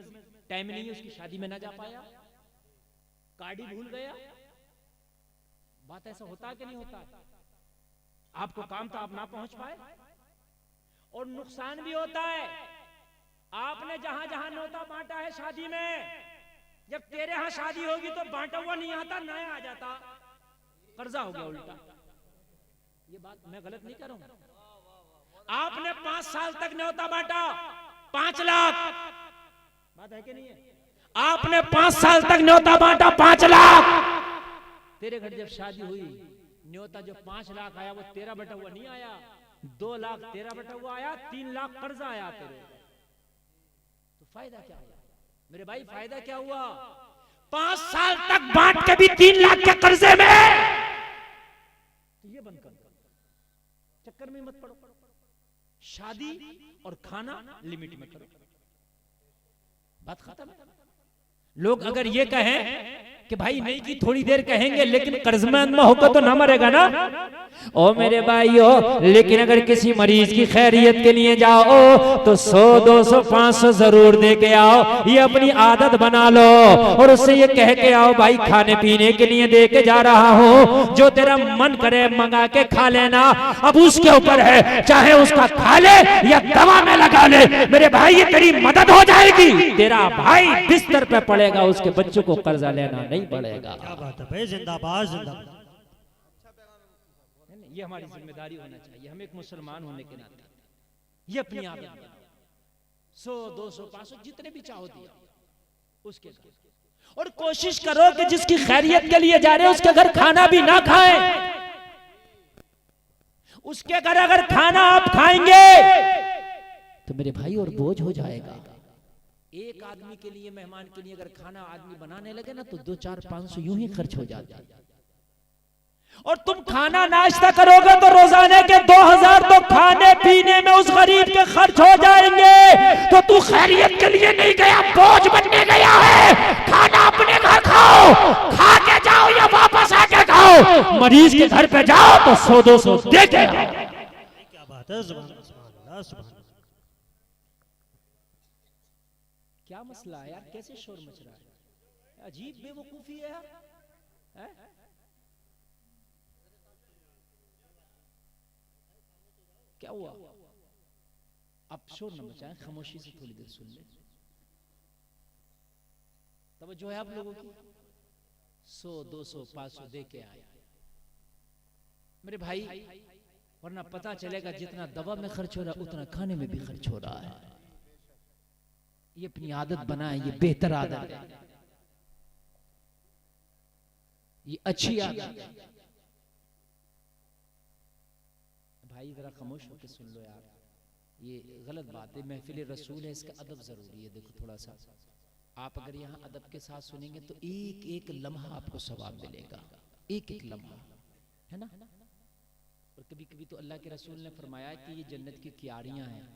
में टाइम नहीं है, उसकी शादी में ना जा पाया, कार्ड ही भूल गया। बात ऐसा होता है कि नहीं होता? आपको काम था, आप ना पहुंच पाए। और नुकसान भी होता है। आपने जहां जहां न्योता बांटा है शादी में, जब तेरे यहां शादी होगी तो बांटा हुआ नहीं आता, नया आ जाता, कर्जा हो गया उल्टा। ये बात मैं गलत नहीं कर रहा हूं। आपने 5 साल तक न्योता बांटा 5 लाख, बात है कि नहीं है? आपने 5 साल तक न्योता बांटा 5 लाख, तेरे घर जब शादी हुई न्योता जो 5 लाख आया वो तेरा बटा हुआ नहीं आया, 2 लाख तेरा बटा हुआ आया, 3 लाख कर्जा आया तेरे। तो फायदा क्या हुआ मेरे भाई? फायदा क्या हुआ? 5 साल तक बांट के भी 3 लाख के कर्जे में। तो ये बंद कर, चक्कर में मत पड़ो। शादी और खाना लिमिट में करो, बात खत्म। लोग अगर ये कहें कि भाई नहीं की थोड़ी देर कहेंगे, लेकिन कर्जमंद में होकर तो ना मरेगा ना। ओ मेरे भाइयों, लेकिन अगर किसी मरीज की खैरियत के लिए जाओ तो 100, 200, 500 जरूर दे के आओ। ये अपनी आदत बना लो और उससे ये कह के आओ भाई खाने पीने के लिए दे के जा रहा हूँ, जो तेरा मन करे मंगा के खा लेना। अब उसके ऊपर है, चाहे उसका खा ले या दवा में लगा ले, मेरे भाई ये तेरी मदद हो जाएगी। तेरा भाई बिस्तर पे पड़ेगा, उसके बच्चों को कर्जा लेना नहीं पड़ेगा। क्या बात है भाई, जिंदाबाद जिंदाबाद। ये हमारी जिम्मेदारी होना चाहिए, हम एक मुसलमान होने के नाते ये अपनी आदत बनाओ। 100, 200, 500 जितने भी चाहो दिया उसके साथ। और कोशिश करो कि जिसकी खैरियत के लिए जा रहे हो उसके घर खाना भी ना खाएं। उसके घर अगर खाना आप खाएंगे तो मेरे भाई और बोझ हो जाएगा। एक आदमी के लिए, मेहमान के लिए अगर खाना आदमी बनाने लगे ना तो 2, 4, 500 यूं ही खर्च हो जाता है। और तुम खाना नाश्ता करोगे तो रोजाने के 2000 तो खाने पीने में उस गरीब के खर्च हो जाएंगे। तो तू खैरियत के लिए नहीं गया, बोझ बनने गया है। खाना अपने घर खाओ, खा के जाओ या वापस आके खाओ। मरीज के घर पे जाओ तो 100, 200 दे के आओ। क्या बात है, सुभान अल्लाह, सुभान अल्लाह। क्या मसला है यार, कैसे शोर मच रहा है? अजीब बेवकूफी है यार। क्या हुआ? अब शोर न मचाएं, खामोशी से थोड़ी देर सुन ले। तवज्जो है आप लोगों की? 100, 200, 500 दे के आए मेरे भाई, वरना पता चलेगा जितना दवा में खर्च हो रहा है उतना खाने में भी खर्च हो रहा है। ये अपनी आदत बनाए, ये बेहतर आदत है, ये अच्छी आदत है। भाई जरा खामोश होकर सुन लो यार, ये गलत बात है। महफिल रसूल है, इसका अदब जरूरी है। देखो थोड़ा सा आप अगर यहाँ अदब के साथ सुनेंगे तो एक एक लम्हा आपको सवाब मिलेगा, एक एक लम्हा, है ना। और कभी कभी तो अल्लाह के रसूल ने फरमाया कि ये जन्नत की क्यारियां हैं,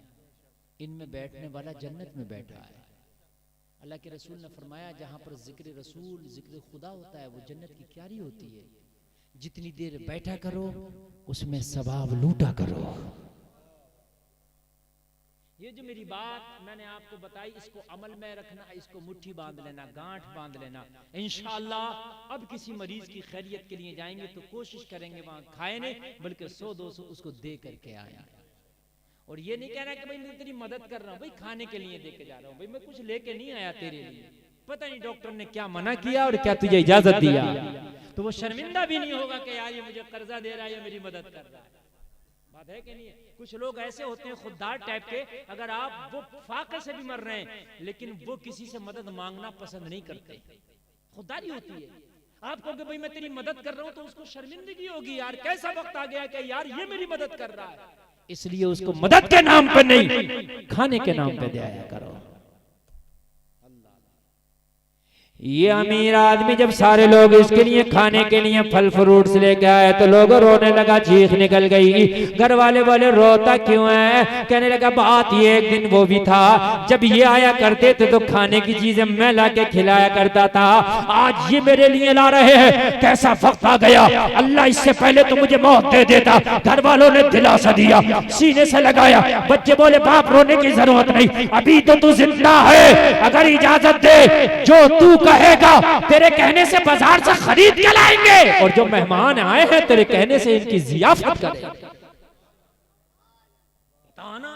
इनमें बैठने वाला जन्नत में बैठा है। अल्लाह के रसूल ने फरमाया जहां पर जिक्र रसूल, जिक्र खुदा होता है, वो जन्नत की क्यारी होती है। जितनी देर बैठा करो उसमें सवाब लूटा करो। ये जो मेरी बात मैंने आपको बताई, इसको अमल में रखना, इसको मुट्ठी बांध लेना, गांठ बांध लेना। इंशाअल्लाह अब किसी मरीज की खैरियत के लिए जाएंगे तो कोशिश करेंगे वहां खाए नहीं, बल्कि 100, 200 उसको दे करके आए। और ये नहीं कह रहा कि भाई मैं तेरी मदद कर रहा हूं, भाई खाने के लिए दे के जा रहा हूं, भाई मैं कुछ लेके नहीं आया तेरे लिए। पता नहीं डॉक्टर ने क्या मना किया और क्या तुझे इजाजत दिया, तो वो शर्मिंदा भी नहीं होगा कि यार ये मुझे कर्जा दे रहा है या मेरी मदद कर रहा है। बात है कि नहीं है? कुछ लोग ऐसे होते हैं खुददार टाइप के, अगर आप वो फाके से भी मर रहे हैं लेकिन वो किसी से मदद मांगना पसंद नहीं करते, खुददारी होती है। आप कहोगे भाई मैं तेरी मदद कर रहा हूं तो उसको शर्मिंदगी होगी, यार कैसा वक्त आ गया कि यार ये मेरी मदद कर रहा है। इसलिए उसको मदद के नाम पे नहीं, खाने के नाम पे दिया करो। ये अमीर आदमी जब सारे लोग इसके लिए खाने के लिए फल फ्रूट्स लेके आए तो लोग रोने लगा, चीख निकल गई। घर वाले बोले रोता क्यों है? कहने लगा बात ये एक दिन वो भी था जब ये आया करते थे तो खाने की चीजें मैं लाके खिलाया करता था, आज ये मेरे लिए ला रहे हैं, कैसा वक्त आ गया, अल्लाह इससे पहले तो मुझे मौत दे देता। घर वालों ने दिलासा दिया, सीने से लगाया। बच्चे बोले बाप रोने की जरूरत नहीं, अभी तो तू जिंदा है, अगर इजाजत दे जो तू कहेगा तेरे कहने से बाजार से खरीद के लाएंगे, और जो मेहमान आए हैं तेरे कहने से इनकी जियाफत करेंगे। ताना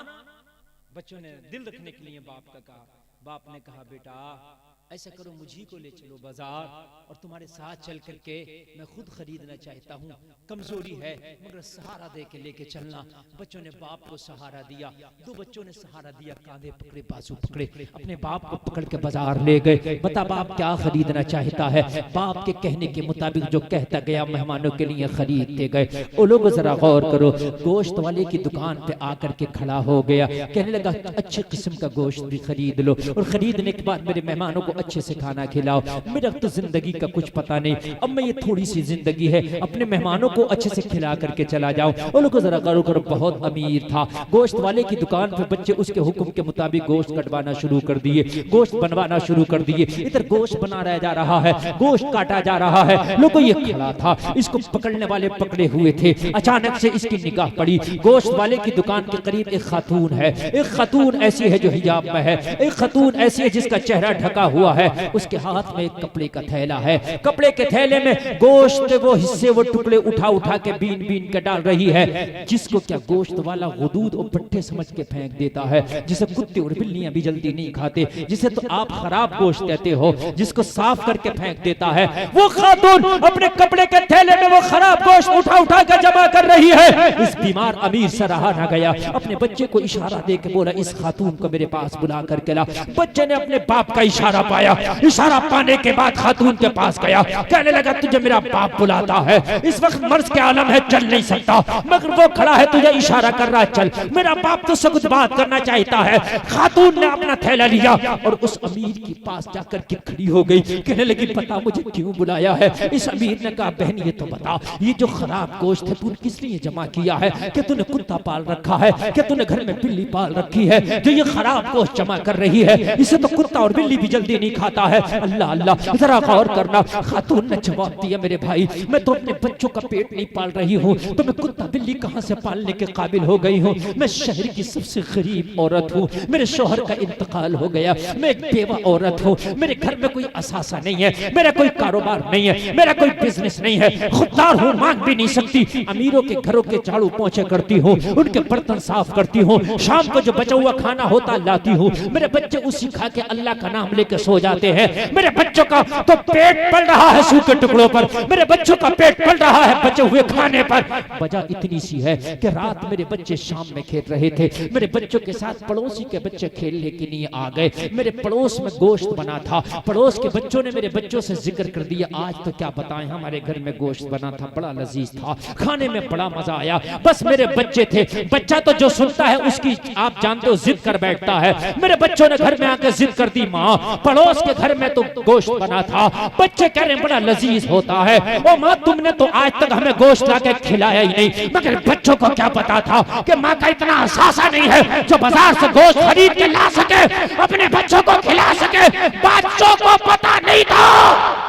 बच्चों ने दिल रखने के लिए बाप का कहा। बाप ने कहा बेटा ऐसा करो मुझी को ले चलो बाजार और तुम्हारे साथ चल करके मैं खुद खरीदना चाहता हूँ, कमजोरी है मगर सहारा दे के लेके चलना। बच्चों ने बाप को सहारा दिया, दो बच्चों ने सहारा दिया, कांधे पकड़े बाजू पकड़े, अपने बाप को पकड़ के बाजार ले गए। बता बाप क्या खरीदना चाहता है? बाप के कहने के मुताबिक जो कहता गया मेहमानों के लिए खरीदते गए। वो लोग जरा गौर करो, गोश्त वाले की दुकान पे आकर के खड़ा हो गया, कहने लगा अच्छे किस्म का गोश्त भी खरीद लो और खरीदने के बाद मेरे मेहमानों को अच्छे से खाना खिलाओ। मेरा तो जिंदगी का कुछ पता नहीं, अब मैं ये थोड़ी सी जिंदगी है, अपने मेहमानों को अच्छे से खिला करके चला जाऊं। वो लोग जरा गौर करो, बहुत अमीर था। गोश्त वाले की दुकान पे बच्चे उसके हुक्म के मुताबिक गोश्त कटवाना शुरू कर दिए, गोश्त बनवाना शुरू कर दिए। इधर गोश्त बना रहा जा रहा है, गोश्त काटा जा रहा है। लोगों ये खड़ा था, इसको पकड़ने वाले पकड़े हुए थे। अचानक से इसकी निगाह पड़ी, गोश्त वाले की दुकान के करीब एक खातून है। एक खातून ऐसी है जो हिजाब में है, एक खातून ऐसी है जिसका चेहरा ढका हुआ है, उसके हाथ में एक कपड़े का थैला है। कपड़े के थैले में गोश्त वो हिस्से वो टुकड़े उठा उठा के बीन बीन के डाल रही है, जिसको क्या गोश्त वाला गुदूद और पट्टे समझ के फेंक देता है, जिसे कुत्ते और बिल्लियां भी जल्दी नहीं खाते, जिसे तो आप खराब गोश्त कहते हो, जिसको साफ करके फेंक देता है। वो खातून अपने कपड़े के थैले में वो खराब गोश्त उठा उठा कर जमा कर रही है। इस बीमार अमीर से रहा ना गया, अपने बच्चे को इशारा दे के बोला इस खातून को मेरे पास बुला करके ला। बच्चे ने अपने बाप का इशारा पाया, इशारा पाने के बाद खातून के पास गया, कहने लगा तुझे मेरा बाप बुलाता है, इस वक्त मर्ज के आलम है, चल नहीं सकता, मगर वो खड़ा है तुझे इशारा कर रहा है, चल, मेरा बाप तो से कुछ बात करना चाहता है। खातून ने अपना थैला लिया और उस अमीर के पास जाकर के खड़ी हो गई, कहने लगी पता मुझे क्यों बुलाया है? इस अमीर ने कहा बहन ये तो बता, ये जो खराब गोश्त है तूने किस लिए जमा किया है? कि तूने कुत्ता पाल रखा है, कि तूने घर में बिल्ली पाल रखी है जो ये खराब गोश्त जमा कर रही है? इसे तो कुत्ता और बिल्ली भी जल्दी नहीं खाता है। अल्लाह अल्लाह, जरा गौर करना। खातून ने जवाब दिया मेरे भाई मैं तो अपने बच्चों का पेट नहीं पाल रही हूँ, तो मैं कुत्ता बिल्ली कहाँ से पालने के काबिल हो गई हूँ? मैं शहर की सबसे गरीब औरत हूँ, मेरे शोहर का इंतकाल हो गया, मैं एक बेवा औरत हूँ, मेरे घर में कोई असासा नहीं है, मेरा कोई कारोबार नहीं है, मेरा कोई बिजनेस नहीं है, खुददार हूँ, मांग भी नहीं सकती। अमीरों के घरों के झाड़ू पोंछे करती हूँ, उनके बर्तन साफ करती हूँ, शाम को जो बचा हुआ खाना होता लाती हूँ, मेरे बच्चे उसी खा के अल्लाह का नाम लेके सो जाते हैं। मेरे बच्चों का तो पेट पल रहा है सूखे टुकड़ों पर, मेरे बच्चों का पेट पल रहा है बचे हुए खाने पर। वजह इतनी सी है कि रात मेरे बच्चे शाम में खेल रहे थे, मेरे बच्चों के साथ पड़ोसी के बच्चे खेलने के लिए आ गए। मेरे पड़ोस में गोश्त बना था, पड़ोस के बच्चों ने मेरे बच्चों से जिक्र कर दिया आज तो क्या बताएं हमारे घर में गोश्त बना था, बड़ा लजीज था, खाने में बड़ा मजा आया। बस मेरे बच्चे थे, बच्चा तो जो सुनता है उसकी आप जानते हो जिद कर बैठता है। मेरे बच्चों ने घर में आकर जिद कर दी माँ पड़ोस के घर में तो गोश्त बना था, बच्चे कह रहे बड़ा लजीज होता है। ओ माँ तुमने तो आज तक हमें गोश्त लाके खिलाया ही नहीं। मगर बच्चों को क्या पता था कि माँ का इतना अहसासा नहीं है जो बाजार से गोश्त खरीद के ला सके, अपने बच्चों को खिला सके। बच्चों को पता नहीं था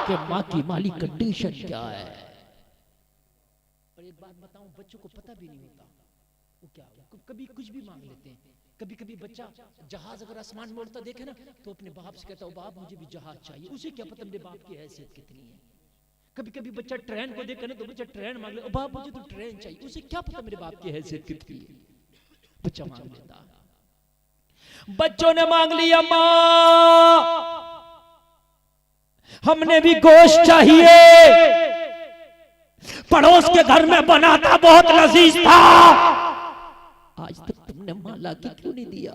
कि माँ की माली कंडीशन क्या है। और एक बात बताऊं, बच्चों को पता भी नहीं होता वो क्या, कभी कुछ भी मांग लेते हैं। कभी कभी बच्चा जहाज अगर आसमान में उड़ता देखे ना तो अपने बाप से कहता है बाप मुझे भी जहाज चाहिए, उसे क्या पता मेरे बाप की हैसियत कितनी है। कभी कभी बच्चा ट्रेन को देखे ना तो बच्चा ट्रेन मांग ले, बाप मुझे तो ट्रेन चाहिए, उसे क्या पता मेरे बाप की हैसियत कितनी है। बच्चा मांग लेता। बच्चों ने मांग लिया माँ हमने भी गोश्त चाहिए, पड़ोस के घर में बना था बहुत लजीज था, आज तक तुमने माँ ला के क्यों नहीं दिया?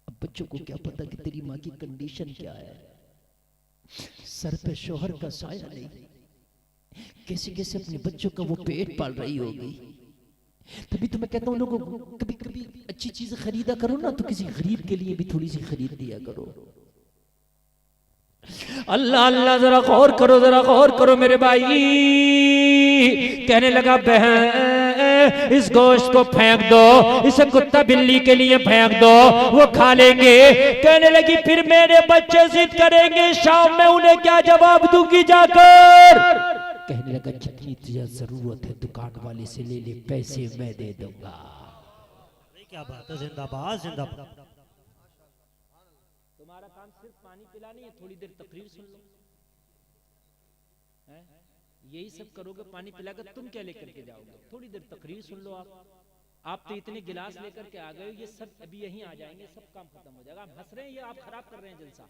अब बच्चों को क्या पता कि तेरी माँ की कंडीशन क्या है। सर पे शोहर का साया नहीं, कैसे कैसे अपने बच्चों का वो पेट पाल रही होगी। तभी तो मैं कहता हूँ लोगों को कभी कभी अच्छी चीजें खरीदा करो ना तो किसी गरीब के लिए भी थोड़ी सी खरीद दिया करो। अल्लाह अल्लाह, जरा गौर करो, जरा गौर करो मेरे भाई। कहने लगा बहन इस गोश्त को फेंक दो, इसे कुत्ता बिल्ली के लिए फेंक दो, वो खा लेंगे। कहने लगी फिर मेरे बच्चे जिद करेंगे, शाम में उन्हें क्या जवाब दूंगी जाकर? कहने लगा जितनी तुझे जरूरत है दुकान वाले से ले ले, पैसे मैं दे दूंगा। क्या बात है, जिंदाबाद जिंदाबाद। तुम्हारा काम सिर्फ पानी पिलानी है, थोड़ी देर तकरीर सुन लो। यही सब करोगे, पानी पिलाकर तुम क्या लेकर के जाओगे? थोड़ी देर तकरीर सुन लो। आप तो इतने गिलास लेकर के आ गए, ये सब अभी यहीं आ जाएंगे, सब काम खत्म हो जाएगा। आप हंस रहे हैं, ये आप खराब कर रहे हैं जलसा।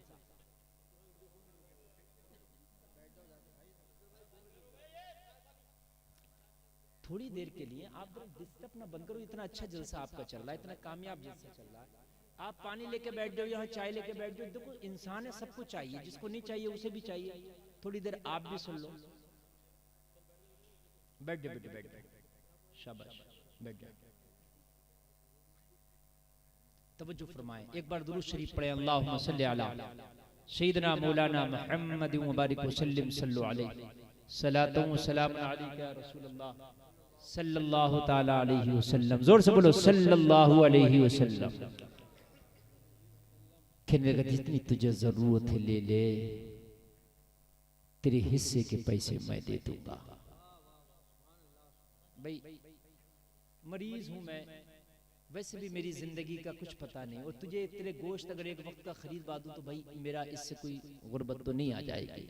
थोड़ी देर के लिए आप डिस्टर्ब ना बंद करो। इतना अच्छा जलसा आपका चल रहा है, इतना कामयाब जलसा चल रहा है, आप पानी लेके बैठ जाओ, यहाँ चाय लेके बैठ जाओ। देखो इंसान है, सबको चाहिए, जिसको नहीं चाहिए उसे भी चाहिए। थोड़ी देर आप भी सुन लो। बैठ जाओ बेटे, बैठ जाओ, शाबाश, बैठ जाओ। तवज्जो फरमाएं, एक बार दुरूद शरीफ पढ़े, अल्लाहुम्मा सल्ली अला सय्यिदना मौलाना मुहम्मद व बारिक वसल्लिम सल्लु अलैहि सलातु व सलाम अलैका या रसूलल्लाह सल्लल्लाहु ताला अलैहि वसल्लम। जोर से बोलो सल्लल्लाहु अलैहि वसल्लम। कहने लगा जितनी तुझे जरूरत है ले ले, तेरे हिस्से के पैसे मैं दे दूंगा। भाई मरीज हूं मैं, वैसे भी मेरी जिंदगी का कुछ पता नहीं, और तुझे तेरे गोश्त अगर एक वक्त का खरीदवा दूं तो भाई मेरा इससे कोई गुर्बत तो नहीं आ जाएगी।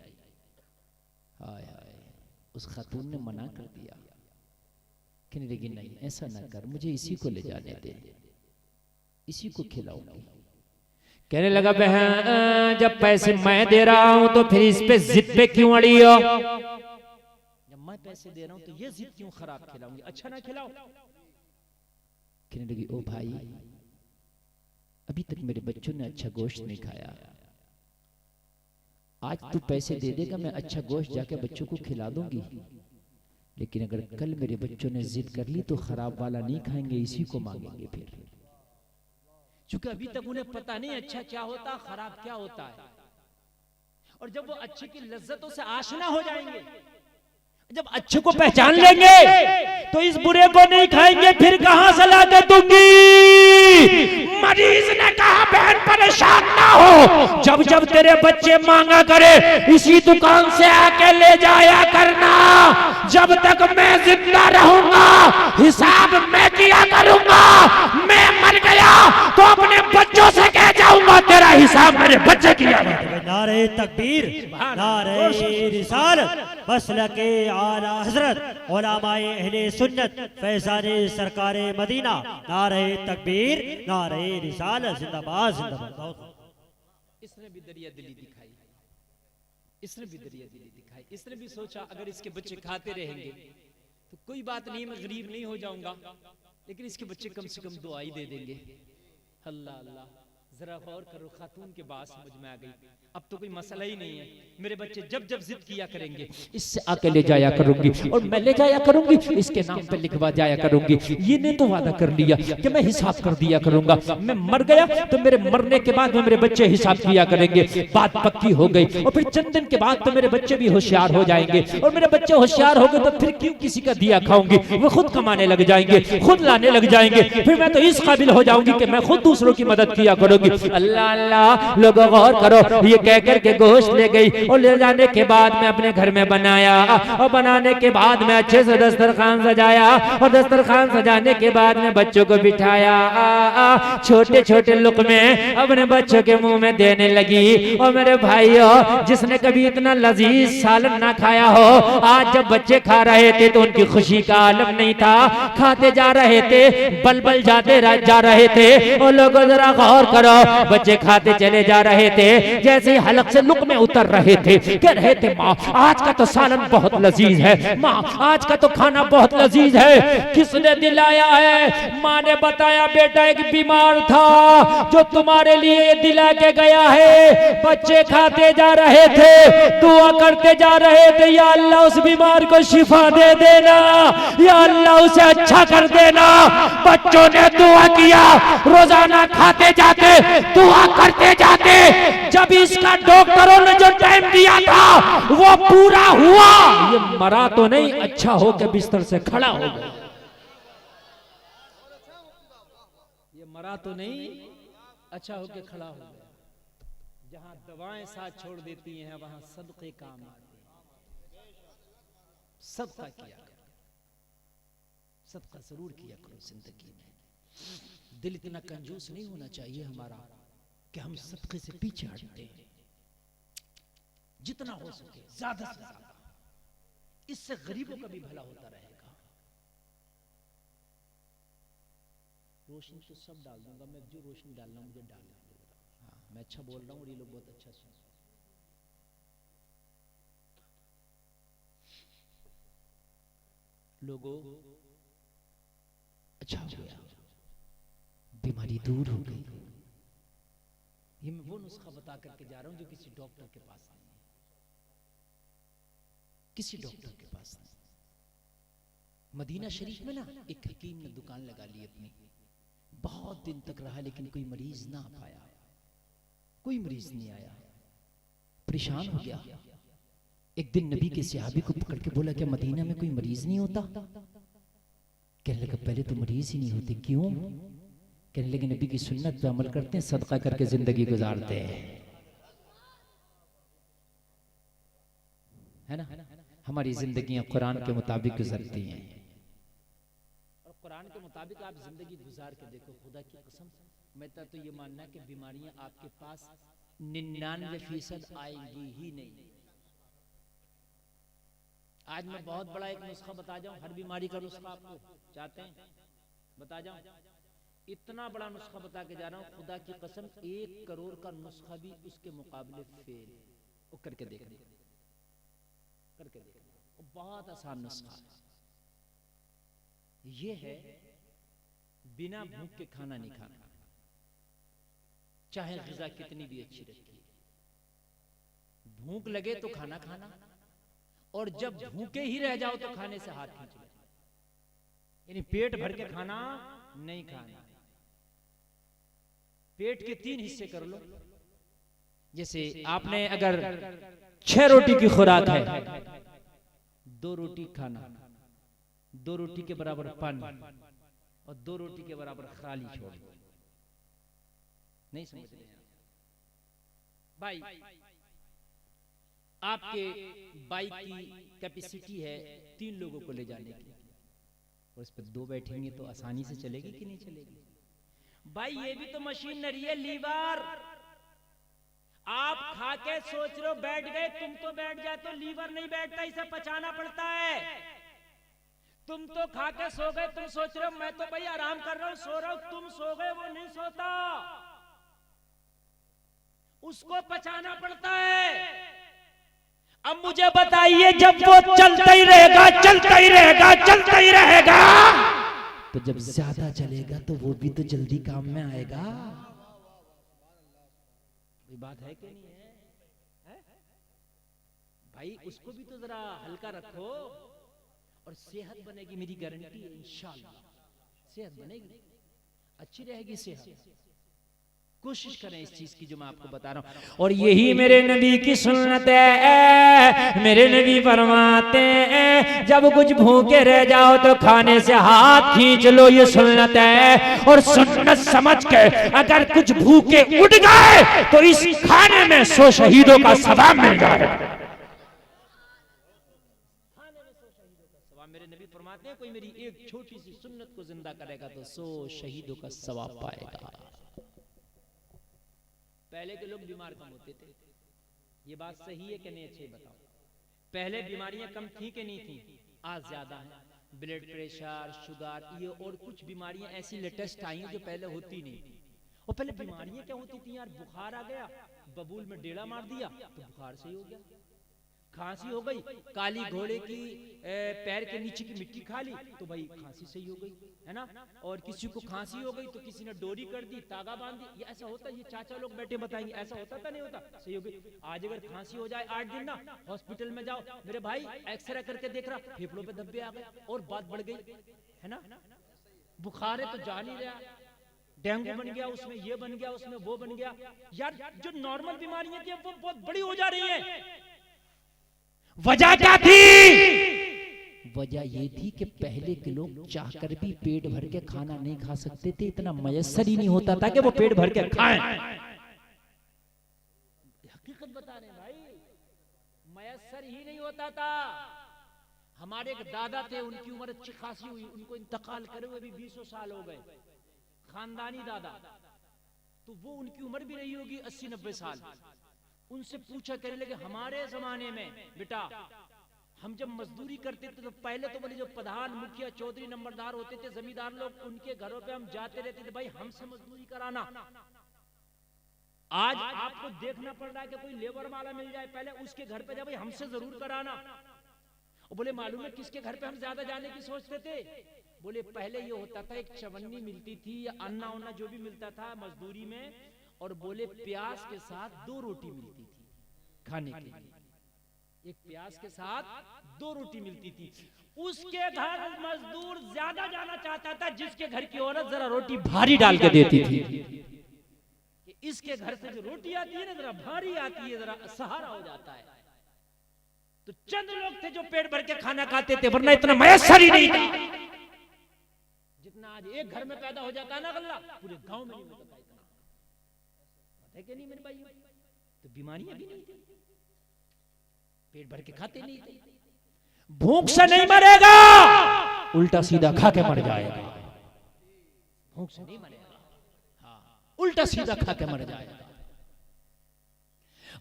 हाय हाय, उस खातून ने मना कर दिया। कहने लगी नहीं ऐसा ना कर, मुझे इसी को ले जाने दे, इसी को खिलाऊंगी। कहने लगा बहन जब पैसे मैं दे रहा हूं तो फिर इस पे जिद पे क्यों अड़ी हो? जब मैं पैसे दे रहा हूं तो ये जिद क्यों खराब खिलाऊंगी, अच्छा ना खिलाओ। कहने लगी ओ भाई अभी तक मेरे बच्चों ने अच्छा गोश्त नहीं खाया, आज तू पैसे दे देगा मैं अच्छा गोश्त जाके बच्चों को खिला दूंगी, लेकिन अगर कल मेरे बच्चों ने जिद कर ली तो खराब वाला नहीं खाएंगे, इसी को मांगेंगे फिर। क्योंकि अभी तक उन्हें पता नहीं अच्छा क्या होता खराब क्या होता है। और जब वो अच्छे की लज्जतों से आशना हो जाएंगे, जब अच्छे को पहचान लेंगे तो इस बुरे को नहीं खाएंगे, फिर कहां से ला के दूंगी। मरीज ने कहा बहन परेशान ना हो, जब जब तेरे बच्चे मांगा करे इसी दुकान से आके ले जाया करना, जब तक मैं जिंदा रहूंगा हिसाब मैं किया करूंगा, मैं मर गया तो अपने बच्चों से कह जाऊंगा तेरा हिसाब मेरे बच्चे किया। नारे तकबीर, नारे रिसालत, मसलके आला हजरत उलमाए अहले सुन्नत फैज़ाने सरकारे मदीना, नारे तकबीर, नारे रिसालत, जिंदाबाद जिंदाबाद। इसने भी दरिया दिली दिखाई, इसने भी दरिया दिली दिखाई। इसने भी सोचा अगर इसके बच्चे खाते रहेंगे तो कोई बात नहीं, मैं गरीब नहीं हो जाऊंगा, लेकिन इसके बच्चे कम से कम दुआई दे देंगे। अल्लाह अल्लाह, जरा गौर करो, खातून के बात समझ में आ गई, अब तो कोई मसला ही नहीं है। मेरे बच्चे जब जब जिद किया करेंगे इससे आके ले जाया करूंगी, और मैं ले जाया करूंगी, इसके नाम पे लिखवा जाया करूंगी। ये ने तो वादा कर लिया कि मैं हिसाब कर दिया करूंगा, मैं मर गया तो मेरे मरने के बाद में मेरे बच्चे हिसाब किया करेंगे। बात पक्की हो गई, और फिर चंद दिन के बाद तो मेरे बच्चे भी होशियार हो जाएंगे, और मेरे बच्चे होशियार हो गए तो फिर क्यों किसी का दिया खाऊंगी, वो खुद कमाने लग जाएंगे, खुद लाने लग जाएंगे, फिर मैं तो इस काबिल हो जाऊंगी कि मैं खुद दूसरों की मदद किया करूंगी। अल्लाह अल्लाह, लोग गौर करो, ये कह करके गोश्त ले गई, और ले जाने के बाद में अपने घर में बनाया, और बनाने के बाद में अच्छे से दस्तरखान सजाया, और दस्तरखान सजाने के बाद में बच्चों को बिठाया, छोटे छोटे लुक़मे अपने बच्चों के मुंह में देने लगी। और मेरे भाइयों, जिसने कभी इतना लजीज सालन ना खाया हो, आज जब बच्चे खा रहे थे तो उनकी खुशी का आलम नहीं था, खाते जा रहे थे, बल बल जाते जा रहे थे। और लोगों जरा गौर करो, बच्चे खाते चले जा रहे थे, जैसे ही हलक से लुक़मे उतर रहे थे, कह रहे थे माँ आज का तो सालन बहुत लजीज है, माँ आज का तो खाना बहुत लजीज है। किसने दिलाया है? माँ ने बताया बेटा एक बीमार था जो तुम्हारे लिए दिला के गया है। बच्चे खाते जा रहे थे, दुआ करते जा रहे थे, या अल्लाह उस बीमार को शिफा दे देना, या अल्लाह उसे अच्छा कर देना। बच्चों ने दुआ किया, रोजाना खाते जाते, दुआ करते जाते। जब जब इसका डॉक्टरों ने जो टाइम दिया था वो पूरा हुआ। ये मरा तो नहीं, अच्छा हो के बिस्तर से खड़ा हो गया। ये मरा तो नहीं, अच्छा हो के खड़ा हो गया। जहां दवाएं साथ छोड़ देती हैं वहां सदके काम आते हैं। सदका किया करो, सदका जरूर किया करो जिंदगी में। दिल इतना कंजूस नहीं होना चाहिए हमारा कि हम सदके से पीछे हटते हैं। जितना हो सके ज्यादा से ज्यादा, इससे गरीबों का भी भला होता रहेगा। रोशनी तो सब डाल दूंगा मैं, जो रोशनी डालना मुझे डाल दूंगा। हाँ, मैं अच्छा बोल रहा हूँ और ये लोग बहुत अच्छा सुन। लोगों, अच्छा हो गया, बीमारी दूर हो गई। ये मैं वो नुस्खा बता करके जा रहा हूं जो किसी डॉक्टर के पास नहीं है, किसी डॉक्टर के पास नहीं। मदीना शरीफ में ना एक हकीम ने दुकान लगा ली अपनी, बहुत दिन तक रहा लेकिन कोई मरीज ना आ पाया, कोई मरीज नहीं आया, परेशान हो गया। एक दिन नबी के सहाबी को पकड़ के बोला कि मदीना में कोई मरीज नहीं होता? कहने लगा पहले तो मरीज ही नहीं होते, क्यों? कहने लगे नबी की सुन्नत पे अमल करते हैं, सदका करके जिंदगी गुजारते हैं, है ना। हमारी जिंदगियां कुरान के मुताबिक गुजरती हैं, और कुरान के मुताबिक आप जिंदगी गुजार के देखो, खुदा की कसम मेरा तो ये मानना है कि बीमारियां आपके पास 99% आएंगी ही नहीं। आज मैं बहुत बड़ा एक नुस्खा बता जाऊं, हर बीमारी का नुस्खा आपको चाहते हैं बता जाऊं? इतना बड़ा नुस्खा बता के जा रहा हूं, खुदा की कसम 1 करोड़ का नुस्खा भी उसके मुकाबले फेल। वो करके देखना, करके देखना, वो बहुत आसान नुस्खा है। ये है बिना भूख के खाना नहीं खाना, चाहे ग़िज़ा कितनी भी अच्छी रखी। भूख लगे तो खाना खाना, और जब भूखे ही रह जाओ तो खाने से हाथ खींच लो, यानी पेट भर के खाना नहीं खाना। पेट के 3 हिस्से कर लो। जैसे आपने अगर 6 रोटी की खुराक है, 2 रोटी खाना, 2 रोटी के बराबर पानी, और 2 रोटी के बराबर खाली छोड़ दो। नहीं समझ रहे भाई? आपके बाइक की कैपेसिटी है 3 लोगों को ले जाने की, और इस पर 2 बैठेंगे तो आसानी से चलेगी कि नहीं चलेगी? भाई ये भी तो मशीनरी है, लीवर। आप खा के सोच रहे हो बैठ गए, तुम तो बैठ जाए तो लीवर नहीं बैठता, इसे पचाना पड़ता है। तुम तो खा के सो गए, तुम सोच रहे हो मैं तो भाई आराम कर रहा हूं, सो रहा हूं, तुम सो गए, वो नहीं सोता, उसको पचाना पड़ता है। अब मुझे बताइए, जब वो चलता ही रहेगा, चलता ही रहेगा, चलता ही रहेगा, तो जब ज्यादा चलेगा तो वो भी तो जल्दी काम में आएगा। ये बात है कि नहीं है? भाई उसको भी तो जरा हल्का रखो, और सेहत बनेगी, मेरी गारंटी है इंशाल्लाह सेहत बनेगी, अच्छी रहेगी सेहत। कोशिश करें इस चीज की जो मैं आपको बता रहा हूं, और यही मेरे नबी की सुन्नत है। मेरे नबी फरमाते हैं जब कुछ भूखे रह जाओ तो खाने से हाथ खींच लो, ये सुन्नत है। और सुन्नत समझ के अगर कुछ भूखे उठ गए तो इस खाने में 100 शहीदों का सवाब मिल जाएगा। मेरे नबी फरमाते हैं कोई मेरी एक छोटी सी सुन्नत को जिंदा करेगा तो 100 शहीदों का सवाब पाएगा। पहले के लोग बीमार कम होते थे, ये बात सही है कि नहीं? अच्छे बताओ, पहले बीमारियां कम थी कि नहीं थी? आज ज्यादा है। ब्लड प्रेशर, शुगर, ये और कुछ बीमारियां ऐसी लेटेस्ट आई हैं जो पहले होती नहीं थी। और पहले बीमारियां क्या होती थी यार? बुखार आ गया, बबूल में डेढ़ा मार दिया तो बुखार सही हो गया। खांसी हो गई, काली घोड़े की पैर के नीचे की मिट्टी खा ली तो भाई खांसी सही हो गई, है ना। और किसी को खांसी हो गई तो किसी ने डोरी कर दी, तागा बांध दी। ये ऐसा होता है, ये चाचा लोग बैठे बताएंगे, ऐसा होता था नहीं होता? सही हो गई। आज अगर खांसी हो जाए 8 दिन ना, हॉस्पिटल में जाओ, मेरे भाई एक्सरे करके देख रहा, फेफड़ों पे धब्बे आ गए और बात बढ़ गई, है ना। बुखार है तो जा नहीं रहा, डेंगू बन गया, उसमें ये बन गया, उसमें वो बन गया। यार जो नॉर्मल बीमारियां थी वो बहुत बड़ी हो जा रही है। वजह क्या थी? वजह ये थी कि पहले के लोग चाहकर भी पेट भर के खाना नहीं खा सकते थे, इतना मयस्सर ही नहीं होता था कि वो पेट भर के खाएं। हकीकत बता रहे हैं भाई, मयस्सर ही नहीं होता था। हमारे एक दादा थे, उनकी उम्र अच्छी खासी हुई, उनको इंतकाल करे हुए भी 20 साल हो गए, खानदानी दादा। तो वो उनकी उम्र भी रही होगी 80-90 साल। उनसे पूछा, कहने लगे हमारे जमाने में बेटा हम जब मजदूरी करते थे तो पहले तो बोले जो प्रधान, मुखिया, चौधरी, नंबरदार होते थे, जमींदार लोग, उनके घरों पे हम जाते रहते थे, भाई हमसे मजदूरी कराना। आज आपको देखना पड़ रहा है कि कोई लेबर वाला मिल जाए, पहले उसके घर पे जाए, भाई हमसे जरूर कराना। और बोले मालूम है किसके घर पे हम ज्यादा जाने की सोचते थे? बोले पहले ये होता था, एक चवन्नी मिलती थी या अन्ना उन्ना जो भी मिलता था मजदूरी में, और बोले प्याज के साथ 2 रोटी मिलती थी खाने के लिए। एक प्याज के साथ 2 रोटी मिलती थी। उसके घर मजदूर ज्यादा जाना चाहता था जिसके घर की औरत जरा रोटी भारी डाल के देती थी। इसके घर से जो रोटी आती है ना जरा भारी आती है, जरा सहारा हो जाता है। तो चंद लोग थे जो पेट भर के खाना खाते थे, वरना इतना मयस्सर ही नहीं था जितना आज एक घर में पैदा हो जाता है ना गल्ला, पूरे गांव में नहीं होता इतना। है कि नहीं मेरे भाई? तो बीमारियां भी नहीं थी, पेट भर के खाते नहीं थे। भूख से नहीं मरेगा, उल्टा सीधा खा के मर जाएगा। भूख से नहीं मरेगा, हाँ उल्टा सीधा खा के मर जाएगा।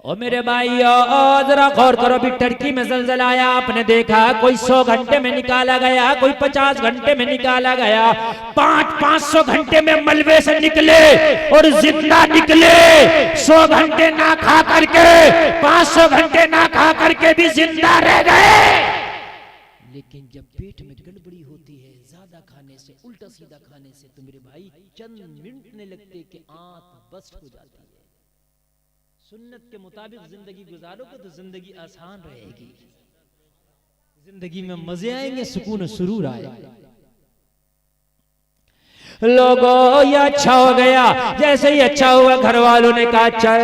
और मेरे भाइयों जरा गौर करो, भी टर्की में ज़लज़ला आया, आपने देखा कोई 100 घंटे में निकाला गया, कोई 50 घंटे में निकाला गया, 500 घंटे में मलबे से निकले और जिंदा निकले। 100 घंटे ना खा करके, 500 घंटे ना खा करके भी जिंदा रह गए। लेकिन जब पेट में गड़बड़ी होती है ज्यादा खाने से, उल्टा सीधा खाने से, तो मेरे भाई चंद मिनट नहीं लगते कि आंत बस्ट हो जाती है। सुन्नत के मुताबिक जिंदगी गुजारोगे तो जिंदगी आसान रहेगी, जिंदगी में मजे आएंगे, सुकून सुरूर आएगा। लोगों ये अच्छा हो गया, जैसे ही अच्छा हुआ घर वालों ने कहा चल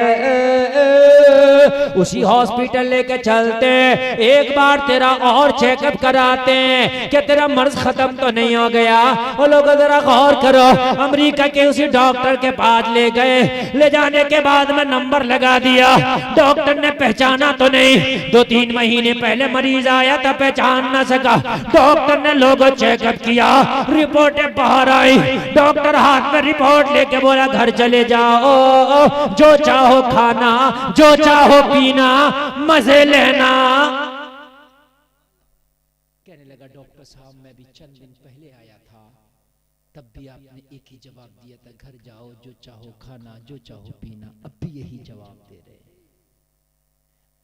उसी हॉस्पिटल लेके चलते, एक बार तेरा और चेकअप कराते हैं कि तेरा मर्ज खत्म तो नहीं हो गया। वो लोग जरा गौर करो, अमेरिका के उसी डॉक्टर के पास ले गए, ले जाने के बाद में नंबर लगा दिया, डॉक्टर ने पहचाना तो नहीं। 2-3 महीने पहले मरीज आया था, पहचान ना सका, डॉक्टर ने लोगों चेकअप किया, रिपोर्टें बाहर आई, डॉक्टर हाथ में रिपोर्ट लेके बोला घर चले जाओ, जो चाहो खाना, जो चाहो पीना, मजे लेना। कहने लगा डॉक्टर साहब मैं भी चंद दिन पहले आया था, तब भी आपने एक ही जवाब दिया था, घर जाओ, जो चाहो खाना, जो चाहो पीना। अब भी यही जवाब दे रहे।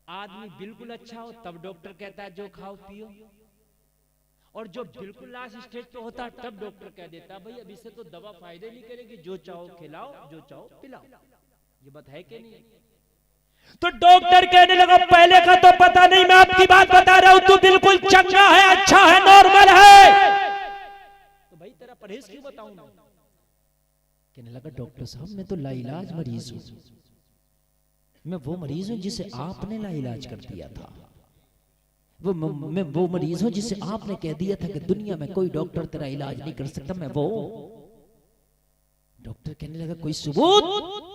आदमी बिल्कुल अच्छा हो तब डॉक्टर कहता है जो खाओ पियो, और जो बिल्कुल लास्ट स्टेज पे होता है तब डॉक्टर कह देता भाई अभी से तो दवा फायदे नहीं करेगी, जो चाहो खिलाओ, जो चाहो पिलाओ। ये बात है कि नहीं? तो डॉक्टर कहने लगा पहले का तो पता नहीं, मैं आपकी बात बता रहा हूं, तू बिल्कुल चंगा है, अच्छा है, नॉर्मल है, तो भाई तेरा परहेज क्यों बताऊं मैं? कहने लगा डॉक्टर साहब मैं तो लाइलाज मरीज हूं, मैं वो मरीज हूं जिसे आपने लाइलाज कर दिया था, मैं वो मरीज हूं जिसे आपने कह दिया था कि दुनिया में कोई डॉक्टर तेरा इलाज नहीं कर सकता, मैं वो। डॉक्टर कहने लगा कोई सबूत?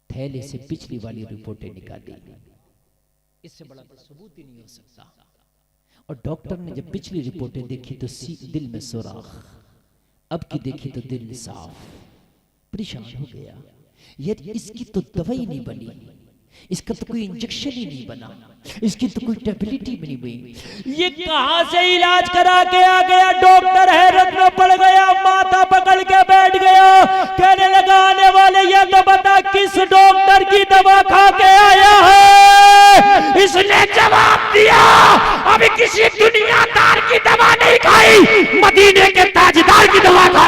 थैले से पिछली वाली रिपोर्टें निकाली, इससे बड़ा सबूत ही नहीं हो सकता। और डॉक्टर ने जब पिछली रिपोर्टें देखी तो दिल में सुराख, अब की देखी तो दिल साफ, परेशान हो गया। यार इसकी तो दवाई नहीं बनी, इसका तो कोई इंजेक्शन ही नहीं बना, इसकी तो कोई टेबलेटी भी नहीं बनी, ये कहां से इलाज करा के आ गया? डॉक्टर हैरत में पड़ गया, माथा पकड़ के बैठ गया, कहने लगा आने वाले ये तो बता किस डॉक्टर की दवा खा के आया है? इसने जवाब दिया अभी किसी दुनियादार की दवा नहीं खाई, मदीने के ताजदार की दवा खा।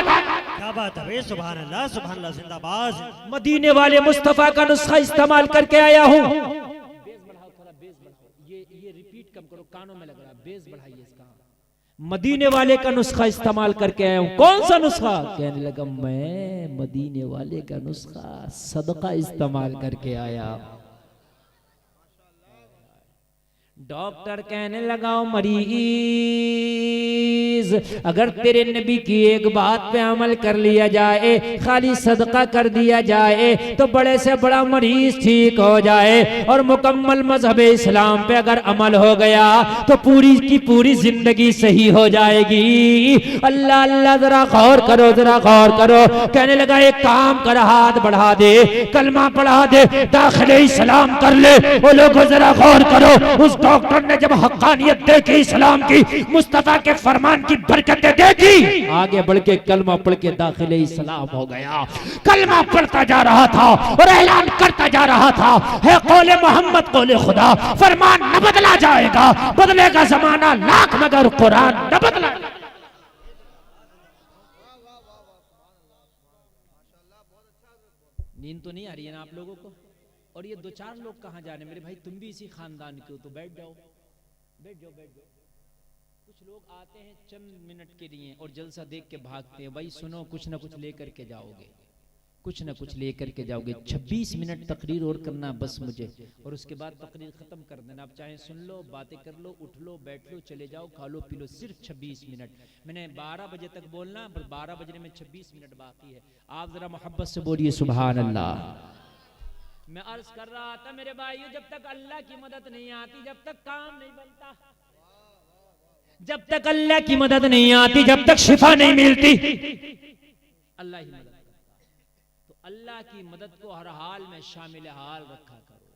क्या बात है, सुभान अल्लाह, सुभान अल्लाह, जिंदाबाद। मदीने वाले मुस्तफा का नुस्खा इस्तेमाल करके आया हूँ। बेस बढ़ाओ, थोड़ा बेस बढ़ाओ, ये रिपीट कम करो, कानों में लग रहा है, बेस बढ़ाइए इसका। मदीने वाले का नुस्खा इस्तेमाल करके आया हूं। कौन सा नुस्खा? कहने लगा मैं मदीने वाले का नुस्खा सदका इस्तेमाल करके आया। डॉक्टर कहने लगा मरीज, अगर तेरे नबी की एक बात पे अमल कर लिया जाए, खाली सदका कर दिया जाए, तो बड़े से बड़ा मरीज ठीक हो जाए, और मुकम्मल मजहब इस्लाम पे अगर अमल हो गया तो पूरी की पूरी जिंदगी सही हो जाएगी। अल्लाह अल्लाह, जरा गौर करो, जरा गौर करो। कहने लगा एक काम कर, हाथ बढ़ा दे, कलमा पढ़ा दे, दाखिले इस्लाम कर ले। वो लोगों जरा गौर करो, उस डॉक्टर ने जब हक्कानियत देखी, इस्लाम की, मुस्तफा के फरमान की बरकतें देखी, आगे बढ़ के कलमा पढ़ के दाखिले इस्लाम हो गया। कलमा पढ़ता जा रहा था और ऐलान करता जा रहा था, है कौले मोहम्मद कौले खुदा, फरमान न बदला जाएगा, बदलेगा जमाना लाख मगर कुरान न बदला। नींद तो नहीं आ रही है ना आप लोगों को? और ये दो चार लोग कहाँ जा रहे हैं? मेरे भाई तुम भी इसी खानदान के हो तो बैठ जाओ, बैठ जाओ, बैठ जाओ। कुछ लोग आते हैं चंद मिनट के लिए और जलसा देख के भागते हैं। भाई सुनो, कुछ ना कुछ लेकर के जाओगे, कुछ ना कुछ लेकर के जाओगे। 26 मिनट तकरीर और करना बस मुझे, और उसके बाद तकरीर खत्म कर देना। आप चाहे सुन लो, बातें कर लो, उठ लो, बैठ लो, चले जाओ, खा लो, पी लो। सिर्फ 26 मिनट। मैंने 12 बजे तक बोलना, पर 12 बजने में 26 मिनट बाकी है। आप जरा मोहब्बत से बोलिए सुभान अल्लाह। मैं अर्ज कर रहा था मेरे भाइयों, जब तक अल्लाह की मदद नहीं आती, जब तक काम नहीं बनता, जब तक अल्लाह की मदद नहीं आती, जब तक शिफा नहीं मिलती, अल्लाह ही मदद करता है। तो अल्लाह की मदद को हर हाल में शामिल हाल रखा करो,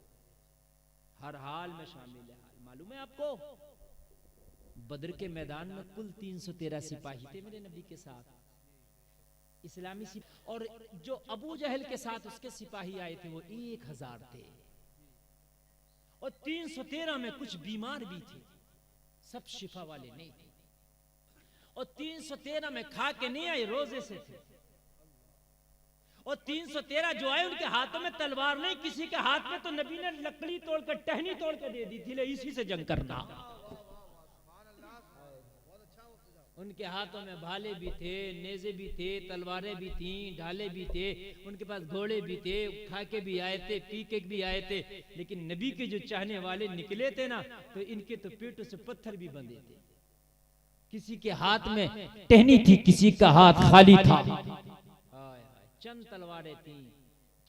हर हाल में शामिल हाल। मालूम है आपको, बद्र के मैदान में कुल 313 सिपाही थे मेरे नबी के साथ, इस्लामी सिपाही। और जो अबू जहल के साथ उसके सिपाही आए थे वो 1000 थे, और 313 में कुछ बीमार भी थे, सब शिफा वाले नहीं थे। और 313 में खा के नहीं आए, रोजे से थे। और 313 जो आए उनके हाथों में तलवार नहीं, किसी के हाथ में तो नबी ने लकड़ी तोड़कर, टहनी तोड़कर दे दी थी, ले इसी से जंग करना। उनके हाथों में भाले भी थे, नेज़े भी थे, तलवारें भी थी, ढाले भी थे, उनके पास घोड़े भी थे, खा के भी आए थे, पी के भी आए थे। लेकिन नबी के जो चाहने वाले निकले थे ना, तो इनके तो पेटों से पत्थर भी बंधे थे। किसी के हाथ में टहनी थी, किसी का हाथ खाली था। चंद तलवारें थी,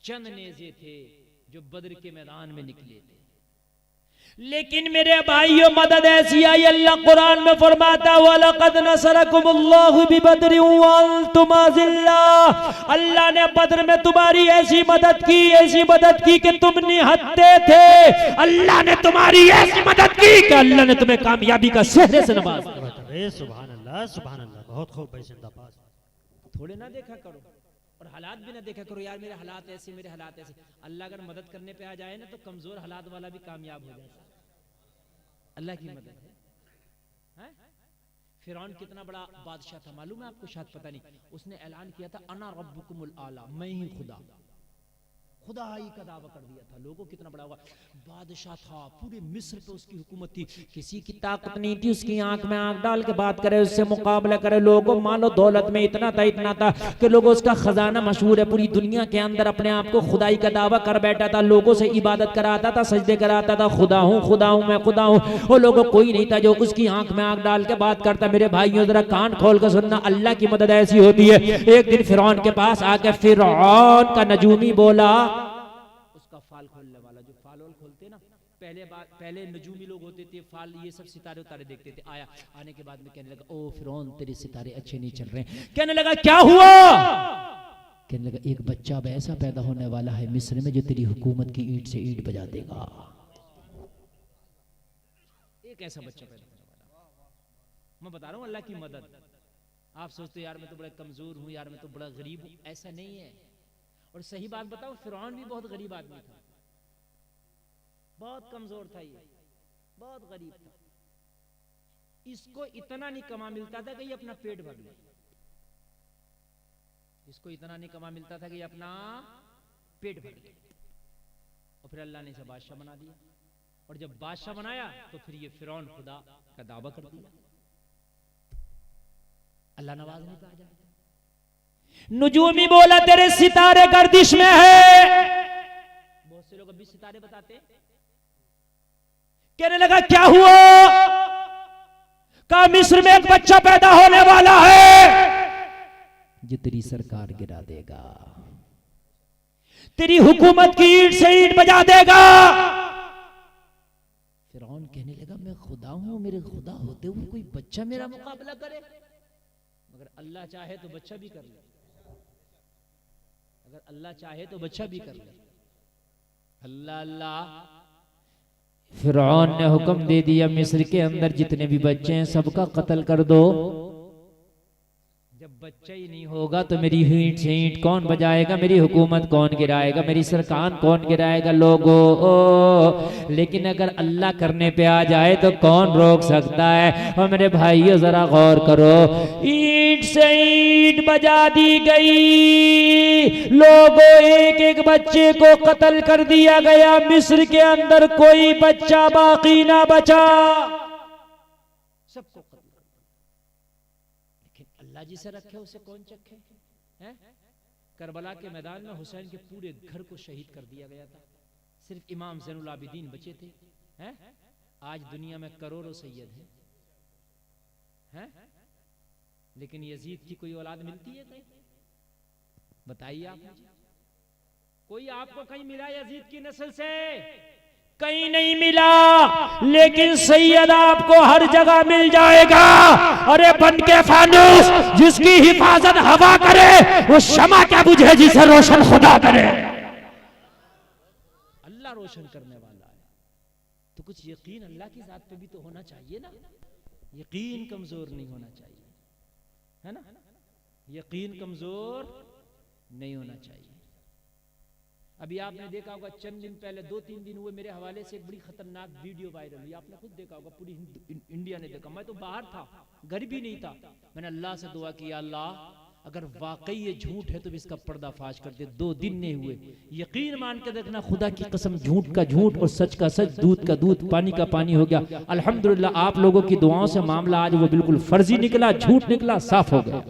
चंद नेज़े थे जो बद्र के मैदान में निकले थे। लेकिन मेरे भाइयों, मदद ऐसी आई, अल्लाह कुरान में फरमाता है वलक़द नसरकुमुल्लाहु बिबद्रिन व अंतुम अज़िल्ला। अल्लाह ने बद्र में तुम्हारी ऐसी मदद की, ऐसी मदद की कि तुम निहत्ते थे। अल्लाह ने तुम्हारी ऐसी मदद की कि अल्लाह ने तुम्हें कामयाबी का सेहरे से नवाजा। सुभान अल्लाह, सुभान अल्लाह। बहुत खूब भाई, जिंदाबाद। थोड़े ना देखा करो और हालात भी ना देखा करो, यार मेरे हालात ऐसे, मेरे हालात ऐसे। अल्लाह अगर मदद करने पे आ जाए ना, तो कमजोर हालात वाला भी कामयाब हो जाता है। अल्लाह की मदद है। फिरौन कितना बड़ा बादशाह था मालूम है आपको? शायद पता नहीं। उसने ऐलान किया था अना रब्बुकुमुल आला, मैं ही खुदा, खुदाई का दावा कर दिया था। लोगों कितना बड़ा हुआ बादशाह था, पूरे मिस्र पे उसकी हुकूमत थी, किसी की ताकत नहीं थी उसकी आंख में आंख डाल के बात करे, उससे मुकाबला करे। लोगों मालो दौलत में इतना था कि लोगों, उसका खजाना मशहूर है पूरी दुनिया के अंदर, अपने आप को खुदाई का दावा कर बैठा था, लोगों से इबादत कराता था, सजदे कराता था, खुदा हूँ, खुदा हूँ, मैं खुदा हूँ। वो लोगों कोई नहीं था जो उसकी आंख में आंख डाल के बात करता। मेरे भाइयों जरा कान खोल कर सुनना, अल्लाह की मदद ऐसी होती है। एक दिन फिरौन के पास आके फिरौन का नजूमी बोला, उसका फाल खोलने वाला, जो फाल खोलते ना, पहले नजूमी लोग होते थे, फाल ये सब सितारे उतारे देखते थे। आने के बाद में कहने लगा, ओ फिरौन तेरे सितारे अच्छे नहीं चल रहे। कहने लगा क्या हुआ? कहने लगा एक बच्चा अब ऐसा पैदा होने वाला है मिस्र में जो तेरी हुकूमत की ईंट से ईंट बजा देगा। एक ऐसा बच्चा पैदा होने वाला। मैं बता रहा हूँ अल्लाह की मदद। आप सोचते यार मैं तो बड़ा कमजोर हूँ, यार मैं तो बड़ा गरीब हूँ, ऐसा नहीं है। और सही बात बताओ, फिरौन भी बहुत गरीब आदमी था, बहुत कमजोर था, ये बहुत गरीब था। इसको इतना नहीं कमा मिलता था कि ये अपना पेट भर ले, इसको इतना नहीं कमा मिलता था कि ये अपना पेट भर ले। और फिर अल्लाह ने इसे बादशाह बना दिया, और जब बादशाह बनाया तो फिर ये फिरौन खुदा का दावा कर दिया। अल्लाह नवाज नहीं कहा जाता। नुजूमी बोला तेरे सितारे गर्दिश में है। बहुत से लोग अभी सितारे बताते हैं। कहने लगा क्या हुआ? कहा मिस्र में एक बच्चा पैदा होने वाला है जो तेरी सरकार गिरा देगा, तेरी हुकूमत की ईंट से ईंट बजा देगा। फिरौन कहने लगा मैं खुदा हूं, मेरे खुदा होते हुए कोई बच्चा मेरा मुकाबला करे? मगर अल्लाह चाहे तो बच्चा भी कर ले, अगर अल्लाह चाहे तो बच्चा भी कर ले। अल्लाह अल्लाह। फिरौन ने हुक्म दे दिया मिस्र के अंदर जितने भी बच्चे हैं सबका कत्ल कर दो। जब बच्चा ही नहीं होगा तो मेरी ईंट से ईंट कौन बजाएगा, मेरी हुकूमत कौन गिराएगा, मेरी सरकार कौन गिराएगा? लोगों, लेकिन अगर अल्लाह करने पे आ जाए तो कौन रोक सकता है? और मेरे भाइयों जरा गौर करो, ईंट से ईंट बजा दी गई। लोगों, एक एक बच्चे को कत्ल कर दिया गया। मिस्र के अंदर कोई बच्चा बाकी ना बचा, सबको कत्ल। लेकिन अल्लाह जिसे रखे उसे कौन चखे? हैं? करबला के मैदान में हुसैन के पूरे घर को शहीद कर दिया गया था, सिर्फ इमाम ज़ैनुल आबिदीन बचे थे। हैं? आज दुनिया में करोड़ों सैयद हैं, हैं? लेकिन यजीद की कोई औलाद मिलती है कहीं? बताइए आप मुझे, कोई आपको कहीं मिला यजीद की नस्ल से? कहीं नहीं मिला, लेकिन सैयद आपको हर जगह मिल जाएगा। अरे बन के फानूस जिसकी हिफाजत हवा करे वो शमा क्या बुझे जिसे रोशन खुदा करे। अल्लाह रोशन करने वाला है तो कुछ यकीन अल्लाह की जात पे भी तो होना चाहिए ना। यकीन कमजोर नहीं होना चाहिए, है ना? यकीन कमजोर नहीं होना चाहिए। अभी आपने देखा होगा चंद दिन पहले, 2-3 दिन हुए, मेरे हवाले से एक बड़ी खतरनाक वीडियो वायरल हुई। आपने खुद देखा होगा, पूरी इंडिया ने देखा। मैं तो बाहर था, घर भी नहीं था। मैंने अल्लाह से दुआ की, अल्लाह अगर वाकई ये झूठ है तो भी इसका पर्दाफाश कर दे। 2 दिन नहीं हुए, यकीन मान के देखना, खुदा की कसम, झूठ का झूठ और सच का सच, दूध का दूध, पानी का पानी हो गया। अल्हम्दुलिल्लाह आप लोगों की दुआओं से मामला आज वो बिल्कुल फर्जी निकला, झूठ निकला, साफ हो गया।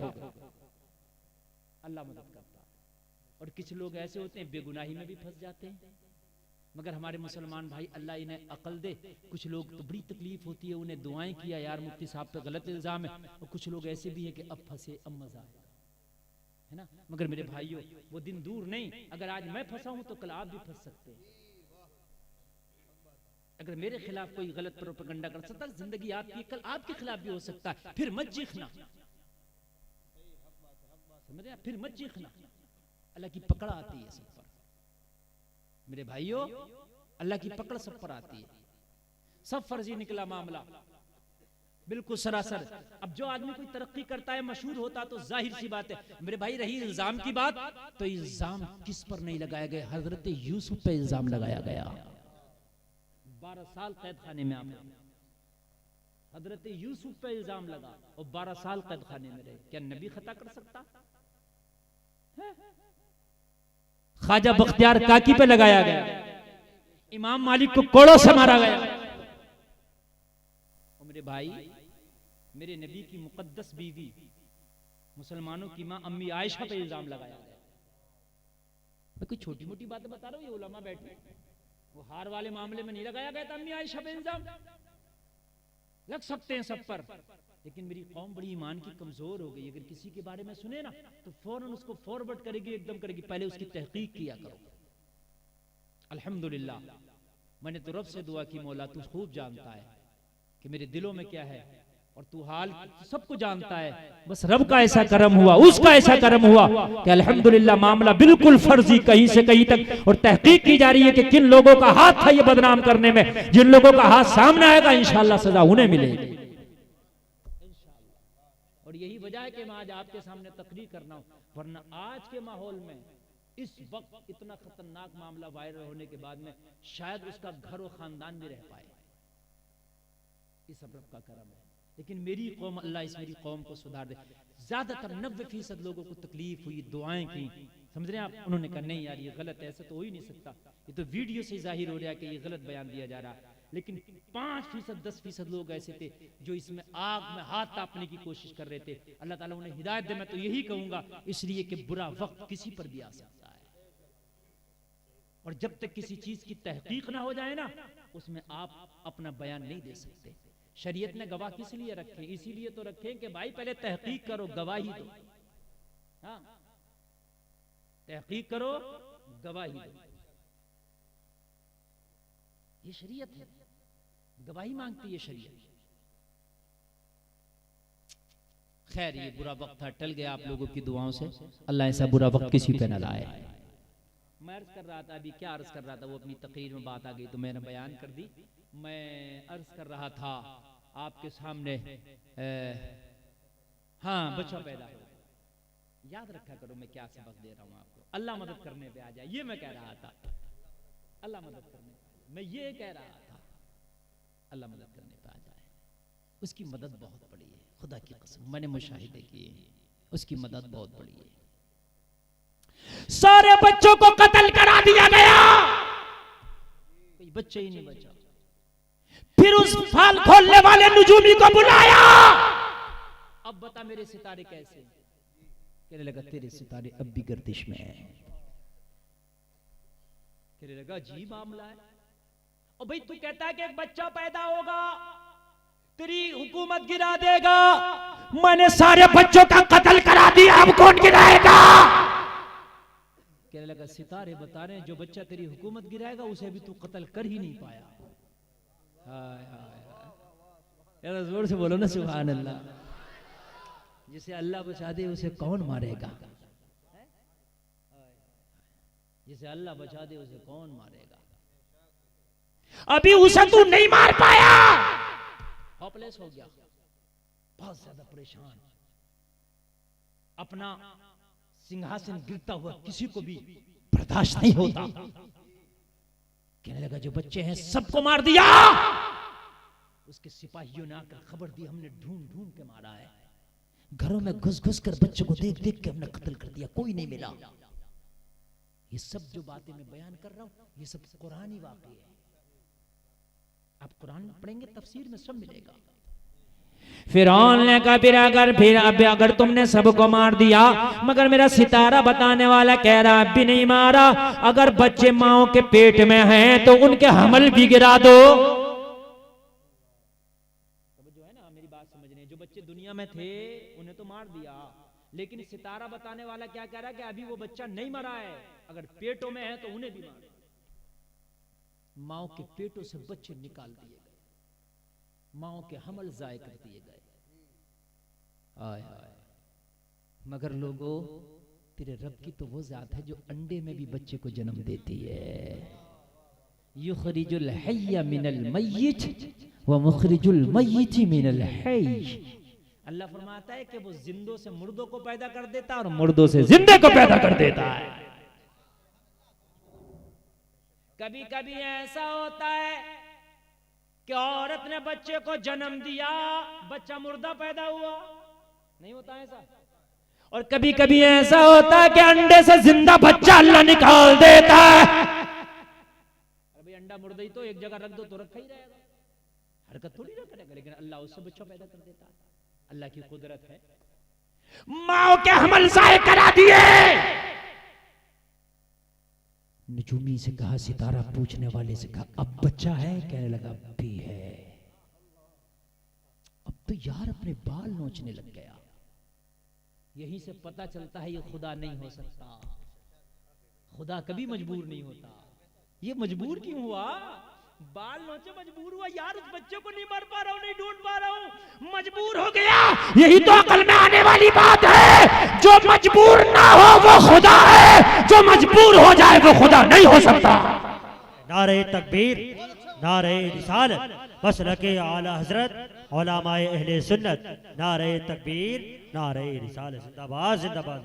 अल्लाह मदद करता है। और कुछ लोग ऐसे होते हैं बेगुनाही में भी फंस जाते हैं। मगर हमारे मुसलमान भाई, अल्लाह इन्हें अकल दे। कुछ लोग तो बड़ी तकलीफ होती है, उन्हें दुआएं किया, यार मुफ्ती साहब पे गलत इल्जाम है। और कुछ लोग ऐसे भी हैं कि अब फंसे अब मजा आएगा, है ना? मगर मेरे भाइयों, वो दिन दूर नहीं, अगर आज मैं फंसा हूं तो कल आप भी फंस सकते हैं। अगर मेरे खिलाफ कोई गलत प्रोपेगेंडा कर सकता है, जिंदगी आपकी कल आपके खिलाफ भी हो सकता है। फिर मत चीखना, समझ रहे? फिर मत चीखना, अल्लाह की पकड़ आती है सब पर। मेरे भाइयों, अल्लाह की पकड़ सब पर आती है। सब फर्जी निकला मामला, बिल्कुल सरासर। अब जो आदमी कोई तरक्की करता है, मशहूर होता, तो जाहिर सी बात है मेरे भाई, रही इल्जाम की बात, तो इल्जाम किस पर नहीं लगाया गया? हजरत यूसुफ पे इल्जाम लगाया गया। 12 साल कैद खाने में आप, हजरत यूसुफ पे इल्जाम लगा और 12 साल कैद खाने में रहे। क्या नबी खता कर सकता? ख्वाजा बख्तियार काकी पे लगाया गया, इमाम मालिक को कोड़ों से मारा गया। और मेरे भाई, मेरे नबी की मुकद्दस बीवी, मुसलमानों की मां अम्मी आयशा पे इल्जाम लगाया गया। मैं कोई छोटी मोटी बातें बता रहा हूं, ये उलमा बैठे, वो हार वाले मामले में नहीं लगाया गया था अम्मी आयशा पे इल्जाम। लग सकते हैं सब पर, लेकिन मेरी कौम बड़ी ईमान की कमजोर हो गई। अगर किसी के बारे में सुने ना तो फौरन उसको फॉरवर्ड करेगी, एकदम करेगी। पहले उसकी तहकीक किया करो। अल्हम्दुलिल्लाह, मैंने तो रब से दुआ की, मौला तू खूब जानता है कि मेरे दिलों में क्या है, और तू हाल सबको जानता है। बस रब का ऐसा करम हुआ, उसका ऐसा करम हुआ कि अल्हम्दुलिल्लाह मामला बिल्कुल फर्जी कहीं से कहीं तक, और तहकीक की जा रही है कि किन लोगों का हाथ था ये बदनाम करने में। जिन लोगों का हाथ सामने आएगा इंशाअल्लाह सजा उन्हें मिलेगी। और यही वजह है कि मैं आज आपके सामने तकरीर करना हूं, वरना आज के माहौल में इस वक्त इतना खतरनाक मामला वायरल होने के बाद में शायद उसका घर और खानदान भी रह पाए। इस रब का करम है। लेकिन मेरी कौम, अल्लाह इस मेरी कौम को सुधार दे। ज्यादातर 90% लोगों को तकलीफ हुई, दुआएं की, समझ रहे हैं आप? उन्होंने कहा नहीं यार ये गलत है, ऐसा तो हो ही नहीं सकता, ये तो वीडियो से जाहिर हो रहा है कि ये गलत बयान दिया जा रहा है। लेकिन 5%, 10% लोग ऐसे थे जो इसमें आग में हाथ तापने की कोशिश कर रहे थे। अल्लाह ताला उन्हें हिदायत दे। मैं तो यही कहूंगा, इसलिए कि बुरा वक्त किसी पर भी आ सकता है, और जब तक किसी चीज की तहकीक ना हो जाए ना, उसमें आप अपना बयान नहीं दे सकते। शरीयत ने गवाह किस लिए रखे? इसीलिए तो रखे कि भाई पहले तहकीक करो, गवाही दो। हाँ, तहकीक करो, गवाही दो। ये शरीयत है, गवाही मांगती है शरीयत। खैर, ये बुरा वक्त था, टल गया आप लोगों की दुआओं से। अल्लाह ऐसा बुरा वक्त किसी पे न लाए। मैं अर्ज कर रहा था, अभी क्या अर्ज कर रहा था, वो अपनी तकरीर में बात आ गई तो मैंने बयान कर दी। मैं अर्ज कर रहा था आपके सामने, हाँ, बच्चा पैदा हो। याद रखा करो मैं क्या सबक दे रहा हूँ आपको। अल्लाह मदद करने पे आ जाए, ये मैं कह रहा था। अल्लाह मदद करने, मैं ये कह रहा था, अल्लाह मदद करने पे आ जाए। उसकी मदद बहुत बड़ी है, खुदा की कसम, मैंने मुशाहिदे किए, उसकी मदद बहुत बड़ी है। सारे बच्चों को कत्ल करा दिया गया, कोई बच्चा ही नहीं बचा। फिर उस फाल खोलने वाले नुजूमी को बुलाया, अब बता मेरे सितारे कैसे? कहने लगा तेरे सितारे अब भी गर्दिश में है। कहने लगा जी मामला है। और भाई तू कहता है कि एक बच्चा पैदा होगा, तेरी हुकूमत गिरा देगा, मैंने सारे बच्चों का कत्ल करा दिया, अब कौन गिराएगा? कहने लगा सितारे बता रहे हैं जो बच्चा तेरी हुकूमत गिराएगा उसे भी तू कत्ल कर ही नहीं पाया। हाय हाय यार, जोर से बोलो ना सुभान अल्लाह। जिसे अल्लाह बचा दे उसे कौन मारेगा? जिसे अल्लाह बचा दे उसे कौन मारेगा? अभी उसे तू नहीं मार पाया, होपलेस हो गया, बहुत ज्यादा परेशान, अपना सिंहासन गिरता हुआ किसी को भी बर्दाश्त नहीं होता। कहने लगा जो बच्चे हैं सबको मार दिया। उसके सिपाहियों ने आकर खबर दी, हमने ढूंढ ढूंढ के मारा है, घरों में घुस घुस कर बच्चों को देख देख के हमने कत्ल कर दिया, कोई नहीं मिला। ये सब जो बातें मैं बयान कर रहा हूं ये सब कुरानी वाक़ई है। आप कुरान में पढ़ेंगे, तफसीर में सब मिलेगा। फिरौन ने कहा फिर अगर तुमने सबको मार दिया, मगर मेरा सितारा बताने वाला कह रहा अब भी नहीं मारा, अगर बच्चे माओ के पेट में हैं तो उनके हमल भी गिरा दो। जो है ना, मेरी बात समझने, जो बच्चे दुनिया में थे उन्हें तो मार दिया, लेकिन सितारा बताने वाला क्या कह रहा है कि अभी वो बच्चा नहीं मरा है, अगर पेटों में है तो उन्हें भी मार। माओ के पेटों से बच्चे निकाल दिए गए, माओ के हमल जाय कर दिए गए। आय हाय, मगर लोगों तेरे रब की तो वो जात है जो अंडे में भी बच्चे को जन्म देती है। युखरिजुल हय्य मिनल मय्यित व मुखरिजुल मय्यित मिनल हय्य। अल्लाह फरमाता है कि वो जिंदों से मुर्दों को पैदा कर देता है और मुर्दों से जिंदे को पैदा कर देता है। कभी कभी ऐसा होता है कि औरत ने बच्चे को जन्म दिया, बच्चा मुर्दा पैदा हुआ, नहीं होता ऐसा? और कभी कभी ऐसा होता है कि अंडे से जिंदा बच्चा अल्लाह निकाल देता है। अभी अंडा मुर्दा ही तो एक जगह रख दो तो रखा ही रहेगा, हरकत थोड़ी ना करेगा, लेकिन अल्लाह उससे बच्चा पैदा कर देता है। अल्लाह की कुदरत है। माओ के हमल जाय करा दिए। नजूमी से कहा, सितारा पूछने वाले से कहा अब बच्चा है? कहने लगा अब भी है। अब तो यार अपने बाल नोचने लग गया। यहीं से पता चलता है ये खुदा नहीं हो सकता, खुदा कभी मजबूर नहीं होता। ये मजबूर क्यों हुआ? बाल नोचे मजबूर हुआ यार, उस बच्चे को नहीं मार पा रहा हूं, नहीं ढूंढ पा रहा हूं, मजबूर हो गया। यही तो अकल में आने वाली बात है। जो मजबूर ना हो वो खुदा है, जो मजबूर हो जाए वो खुदा नहीं हो सकता। नारे तकबीर, नारे रिसालत, मसलके आला हजरत उलमाए अहले सुन्नत, नारे तकबीर, नारे रिसालत, जिंदाबाद जिंदाबाद।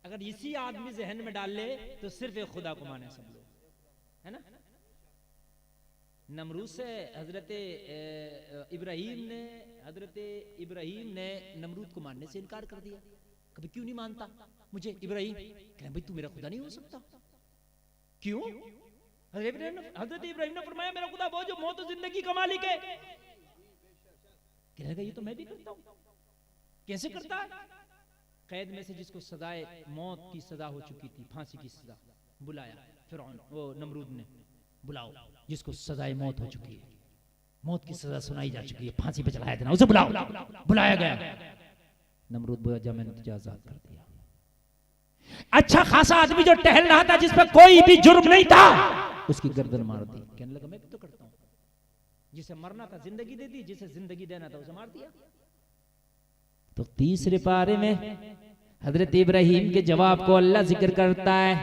अगर इसी आदमी जहन में डाल ले तो सिर्फ एक खुदा को माने सब लोग, है ना? नमरूद से हजरत इब्राहिम ने नमरूद को मानने से इनकार कर दिया। कभी क्यों नहीं मानता मुझे इब्राहिम? कहे भाई तू मेरा खुदा नहीं हो सकता। क्यों? हजरत इब्राहिम ने फरमाया मेरा खुदा वो जो मौत और जिंदगी का मालिक है। कहने लगा ये तो मैं भी करता हूं। कैसे करता है? कैद में से जिसको सजाए मौत की सजा हो चुकी थी, फांसी की सजा, बुलाया फिरौन, वो नमरूद ने, बुलाओ जिसको सजाए मौत हो चुकी है, मौत की सजा सुनाई जा चुकी है, फांसी पे चढ़ाया देना, उसे बुलाओ। बुलाया गया। नमरूद बोला जा मैंने तुझे आजाद कर दिया। अच्छा खासा आदमी जो टहल रहा था जिस पर कोई भी जुर्म नहीं था, उसकी गर्दन मार दी। कहने लगा मैं भी तो करता हूं। जिसे मरना था जिंदगी दे दी, जिसे जिंदगी देना था उसे मार दिया। तो तीसरे पारे में हजरत इब्राहिम के जवाब को अल्लाह जिक्र करता है।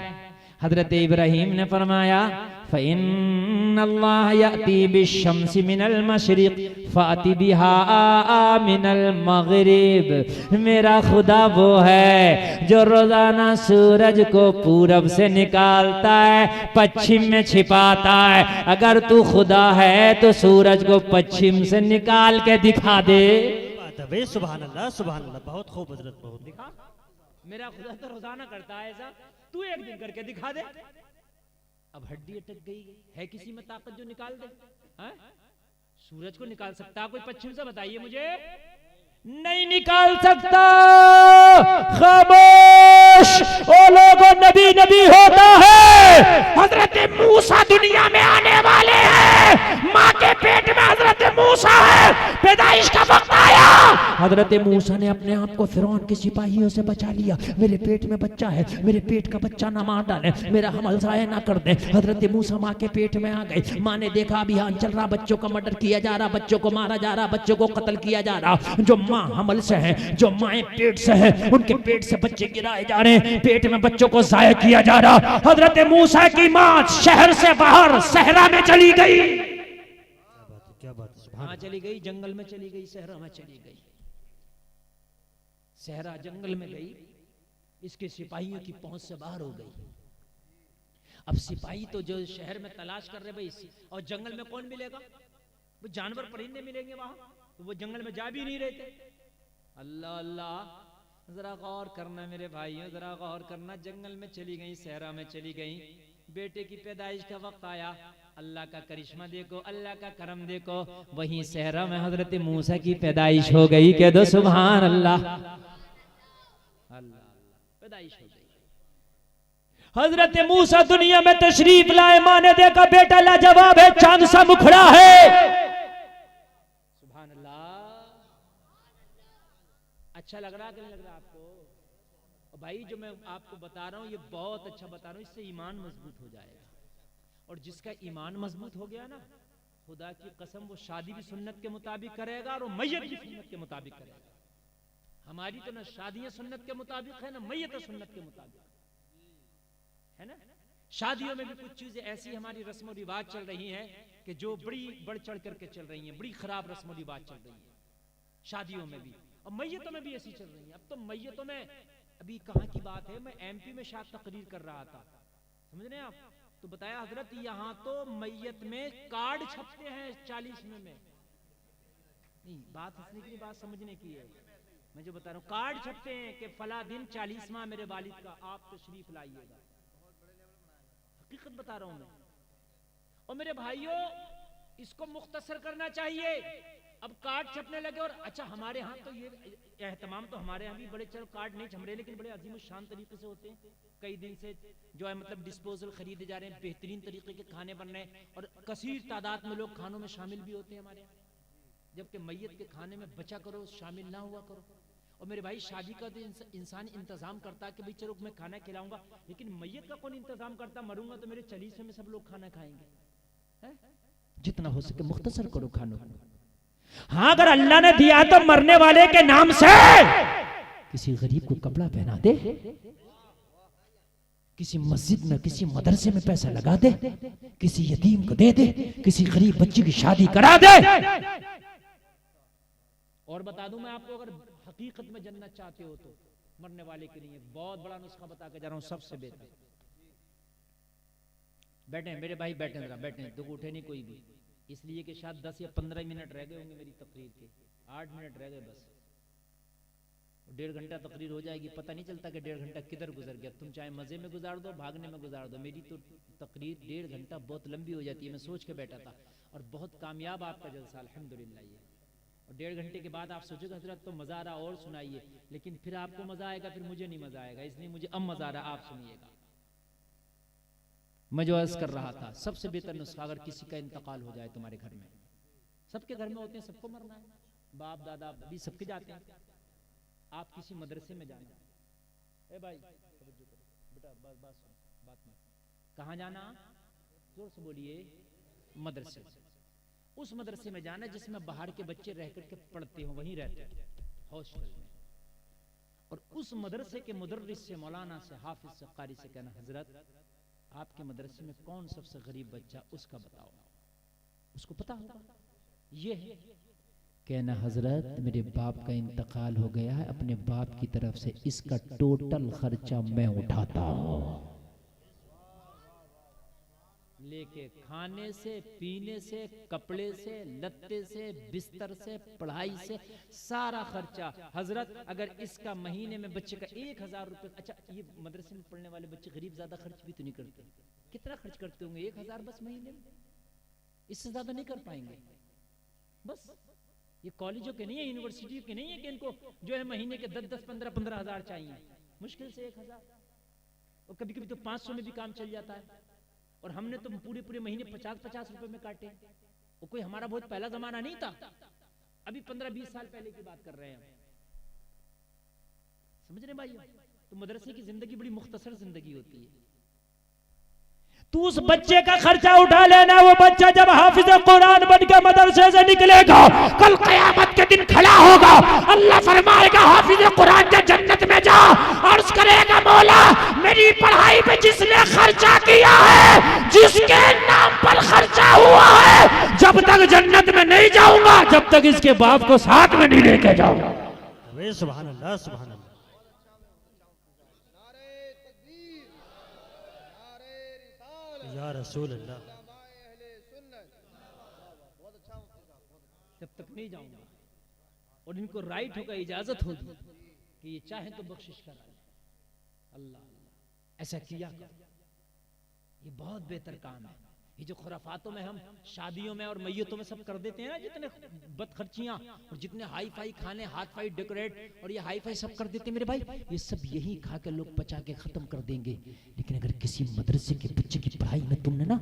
हजरत इब्राहिम ने फरमाया फ़इन्नल्लाह यअती बिश्शम्सि मिनल मशरिक़ फ़अति बिहा मिनल मग़रिब। मेरा खुदा वो है जो रोजाना सूरज को पूरब से निकालता है, पश्चिम में छिपाता है। अगर तू खुदा है तो सूरज को पश्चिम से निकाल के दिखा दे। सुभान अल्लाह, सुभान अल्लाह, बहुत खूब हजरत, बहुत दिखा। मेरा खुदा तो रोजाना करता है ऐसा, तू एक दिन करके दिखा दे। अब हड्डी अटक गई है, किसी में ताकत जो निकाल दे? सूरज को निकाल सकता कोई पश्चिम से? बताइए मुझे। नहीं निकाल सकता। खामोश। ओ लोगों, नबी नबी होता है। हजरत मूसा दुनिया में आने वाले हैं। माँ के पेट में हजरत मूसा है, पैदाइश का वक्त आया। हजरत मूसा ने अपने आप को फिरौन के सिपाहियों से बचा लिया। मेरे पेट में बच्चा है, मेरे पेट का बच्चा ना मार डाले, मेरा हमल ज़ाया ना कर दे। हजरत मूसा माँ के पेट में आ गए। माँ ने देखा अभियान चल रहा, बच्चों का मर्डर किया जा रहा, बच्चों को मारा जा रहा, बच्चों को कत्ल किया जा रहा। जो माँ हमल से है, जो माएँ पेट से है, उनके पेट से बच्चे गिराए जा रहे हैं, पेट में बच्चों को ज़ाया किया जा रहा। हजरत मूसा की माँ शहर से बाहर सहरा में चली गई। क्या बात है, कहाँ चली गई? जंगल में चली गई, सहरा में चली गई। सहरा जंगल में गई, इसके सिपाहियों की पहुंच से बाहर हो गई। अब सिपाही तो जो शहर में तलाश कर रहे भाई, और जंगल में कौन मिलेगा? वो जानवर परिंदे मिलेंगे वहां, तो वो जंगल में जा भी नहीं रहे थे। अल्लाह अल्लाह, जरा गौर करना मेरे भाइयों, जरा गौर करना। जंगल में चली गई, सहरा में चली गई, बेटे की पैदाइश का वक्त आया। अल्लाह का करिश्मा देखो, अल्लाह का करम देखो। वहीं सहरा में हजरत मूसा की पैदाइश हो गई। कह दो सुभान अल्लाह। अल्लाह पैदाइश हो गई। हजरत मूसा दुनिया में तशरीफ लाए। माँ ने देखा बेटा लाजवाब है, चांद सा मुखड़ा है। सुभान अल्लाह। अच्छा लग रहा कि नहीं लग रहा आपको? भाई जो मैं आपको बता रहा हूं ये बहुत अच्छा बता रहा हूं, इससे ईमान मजबूत हो जाएगा। और जिसका ईमान मजबूत हो गया ना, खुदा की कसम वो शादी भी सुन्नत के मुताबिक करेगा और मैयत भी सुन्नत के मुताबिक करेगा। हमारी तो ना शादियां सुन्नत के मुताबिक है, ना मैयत सुन्नत के मुताबिक है ना। शादियों में भी कुछ चीजें ऐसी हमारी रस्म और रिवाज चल रही हैं कि जो बड़ी बढ़ चढ़ करके चल रही हैं, बड़ी खराब रस्म और रिवाज चल रही है शादियों में भी, और मैयतों में भी ऐसी चल रही है। अब तो मैयतों में, अभी कहाँ की बात है, मैं एमपी में शायद तकरीर कर रहा था, समझ रहे हैं आप, तो बताया हजरत यहाँ तो मैयत में कार्ड छपते हैं 40वें में। नहीं, बात हंसने की बात समझने की है। मैं जो बता रहा हूँ, कार्ड छपते हैं कि फला दिन 40वां मेरे वालिद का, आप तशरीफ लाइएगा। हकीकत बता रहा हूं मैं। और मेरे भाइयों, इसको मुख्तसर करना चाहिए। अब कार्ड छपने लगे, और अच्छा हमारे यहाँ तो ये एहतमाम तो हमारे यहाँ भी बड़े, चलो कार्ड नहीं छप रहे लेकिन बड़े अजीम शान तरीके से होते हैं। कई दिन से जो है मतलब डिस्पोजल खरीदे जा रहे हैं, बेहतरीन तरीके के खाने बन रहे हैं, और कसीर तादाद में लोग खानों में शामिल भी होते हैं हमारे यहाँ। जबकि मैयत के खाने में बचा करो, शामिल ना हुआ करो। और मेरे भाई, शादी का तो इंसान इंतजाम करता है कि भाई चलो मैं खाना खिलाऊंगा, लेकिन मैयत का कौन इंतजाम करता? मरूंगा तो मेरे 40वें में सब लोग खाना खाएंगे है? जितना हो सके मुख्तसर करो खानों को। हाँ, अगर अल्लाह ने दिया तो मरने वाले के नाम से किसी गरीब को कपड़ा पहना दे, किसी मस्जिद में, किसी मदरसे में पैसा लगा दे, किसी यतीम को दे दे, किसी गरीब बच्चे की शादी करा दे। और बता दूं मैं आपको, अगर हकीकत में जन्नत चाहते हो तो मरने वाले के लिए बहुत बड़ा नुस्खा बता के जा रहा हूं, सबसे बेहतर। बैठे मेरे भाई, बैठे जरा, बैठे, दुख उठे नहीं कोई भी, इसलिए कि शायद 10 या 15 मिनट रह गए होंगे मेरी तकरीर के, 8 मिनट रह गए बस। 1.5 घंटा तकरीर हो जाएगी, पता नहीं चलता कि 1.5 घंटा किधर गुजर गया। तुम चाहे मज़े में गुजार दो, भागने में गुजार दो, मेरी तो तकरीर 1.5 घंटा बहुत लंबी हो जाती है। मैं सोच के बैठा था, और बहुत कामयाब आपका जलसा अल्हम्दुलिल्लाह ये। और 1.5 घंटे के बाद आप सोचोगे हजरत तो मज़ा आ रहा और सुनाइए, लेकिन फिर आपको मज़ा आएगा, फिर मुझे नहीं मज़ा आएगा, इसलिए मुझे अब मज़ा आ रहा, आप सुनिएगा। मैं जो अर्ज़ कर रहा था, सबसे बेहतर नुस्खा, अगर किसी का इंतकाल हो जाए तुम्हारे घर में, सबके घर में होते हैं, सबको मरना है, बाप दादा भी सबके जाते हैं, आप किसी मदरसे में जाना, ए भाई बेटा बात मत, कहाँ जाना, जोर से बोलिए, मदरसे। उस मदरसे में जाना जिसमें बाहर के बच्चे रह करके पढ़ते हो, वहीं रहते हैं हॉस्टल में, और उस मदरसे के मुदर्रिस से, मौलाना से, हाफिज से, कारी से कहना हजरत आपके मदरसे में कौन सबसे गरीब बच्चा, उसका बताओ, उसको पता होगा ये है। कहना हजरत मेरे बाप का इंतकाल हो गया है, अपने बाप की तरफ से इसका टोटल खर्चा मैं उठाता हूं, लेके खाने से, पीने से, कपड़े से, लत्ते से, बिस्तर से, पढ़ाई से, सारा खर्चा। हजरत अगर इसका महीने में बच्चे का 1000 रुपए, अच्छा ये मदरसे में पढ़ने वाले बच्चे गरीब ज्यादा खर्च भी तो नहीं करते, कितना खर्च करते होंगे, 1000 बस महीने में, इससे ज्यादा नहीं कर पाएंगे। बस ये कॉलेजों के नहीं है, यूनिवर्सिटी के नहीं है कि इनको जो है महीने के 10-10, 15-15 हजार चाहिए, मुश्किल से 1000, और कभी कभी तो 500 में भी काम चल जाता है। और हमने तो पूरे महीने 50-50 रुपए में काटे, वो कोई हमारा बहुत पहला जमाना नहीं था, अभी 15-20 साल पहले की बात कर रहे हैं, समझ रहे भाई। तो मदरसे की जिंदगी बड़ी मुख्तसर जिंदगी होती है। तू उस बच्चे का खर्चा उठा लेना, वो बच्चा जब हाफिज कुरान बन के मदरसे से निकलेगा, कल क़यामत के दिन खड़ा होगा, अल्लाह फरमाएगा हाफिज कुरान के जन्नत में जा, अर्ज करेगा मौला मेरी पढ़ाई पे जिसने खर्चा किया है, जिसके नाम पर खर्चा हुआ है, जब तक जन्नत में नहीं जाऊंगा, जब तक इसके बाप को साथ में नहीं लेके जाऊंगा। सुभान अल्लाह, सुभान अल्लाह। या रसूल अल्लाह। जब तक नहीं जाऊंगा, और इनको राइट होगा, इजाजत होगी कि ये चाहे तो बख्शिश करा ले, अल्लाह ऐसा किया कर, ये बहुत बेहतर काम है। ये जो खुराफातों में हम शादियों में और मैयतों में सब कर देते हैं ना, जितने बदखर्चियां और जितने हाई फाई खाने, हाथ फाई डेकोरेट और ये हाई फाई सब कर देते हैं मेरे भाई, ये सब यही खा के लोग पचा के खत्म कर देंगे। लेकिन अगर किसी मदरसे के बच्चे की पढ़ाई में तुमने ना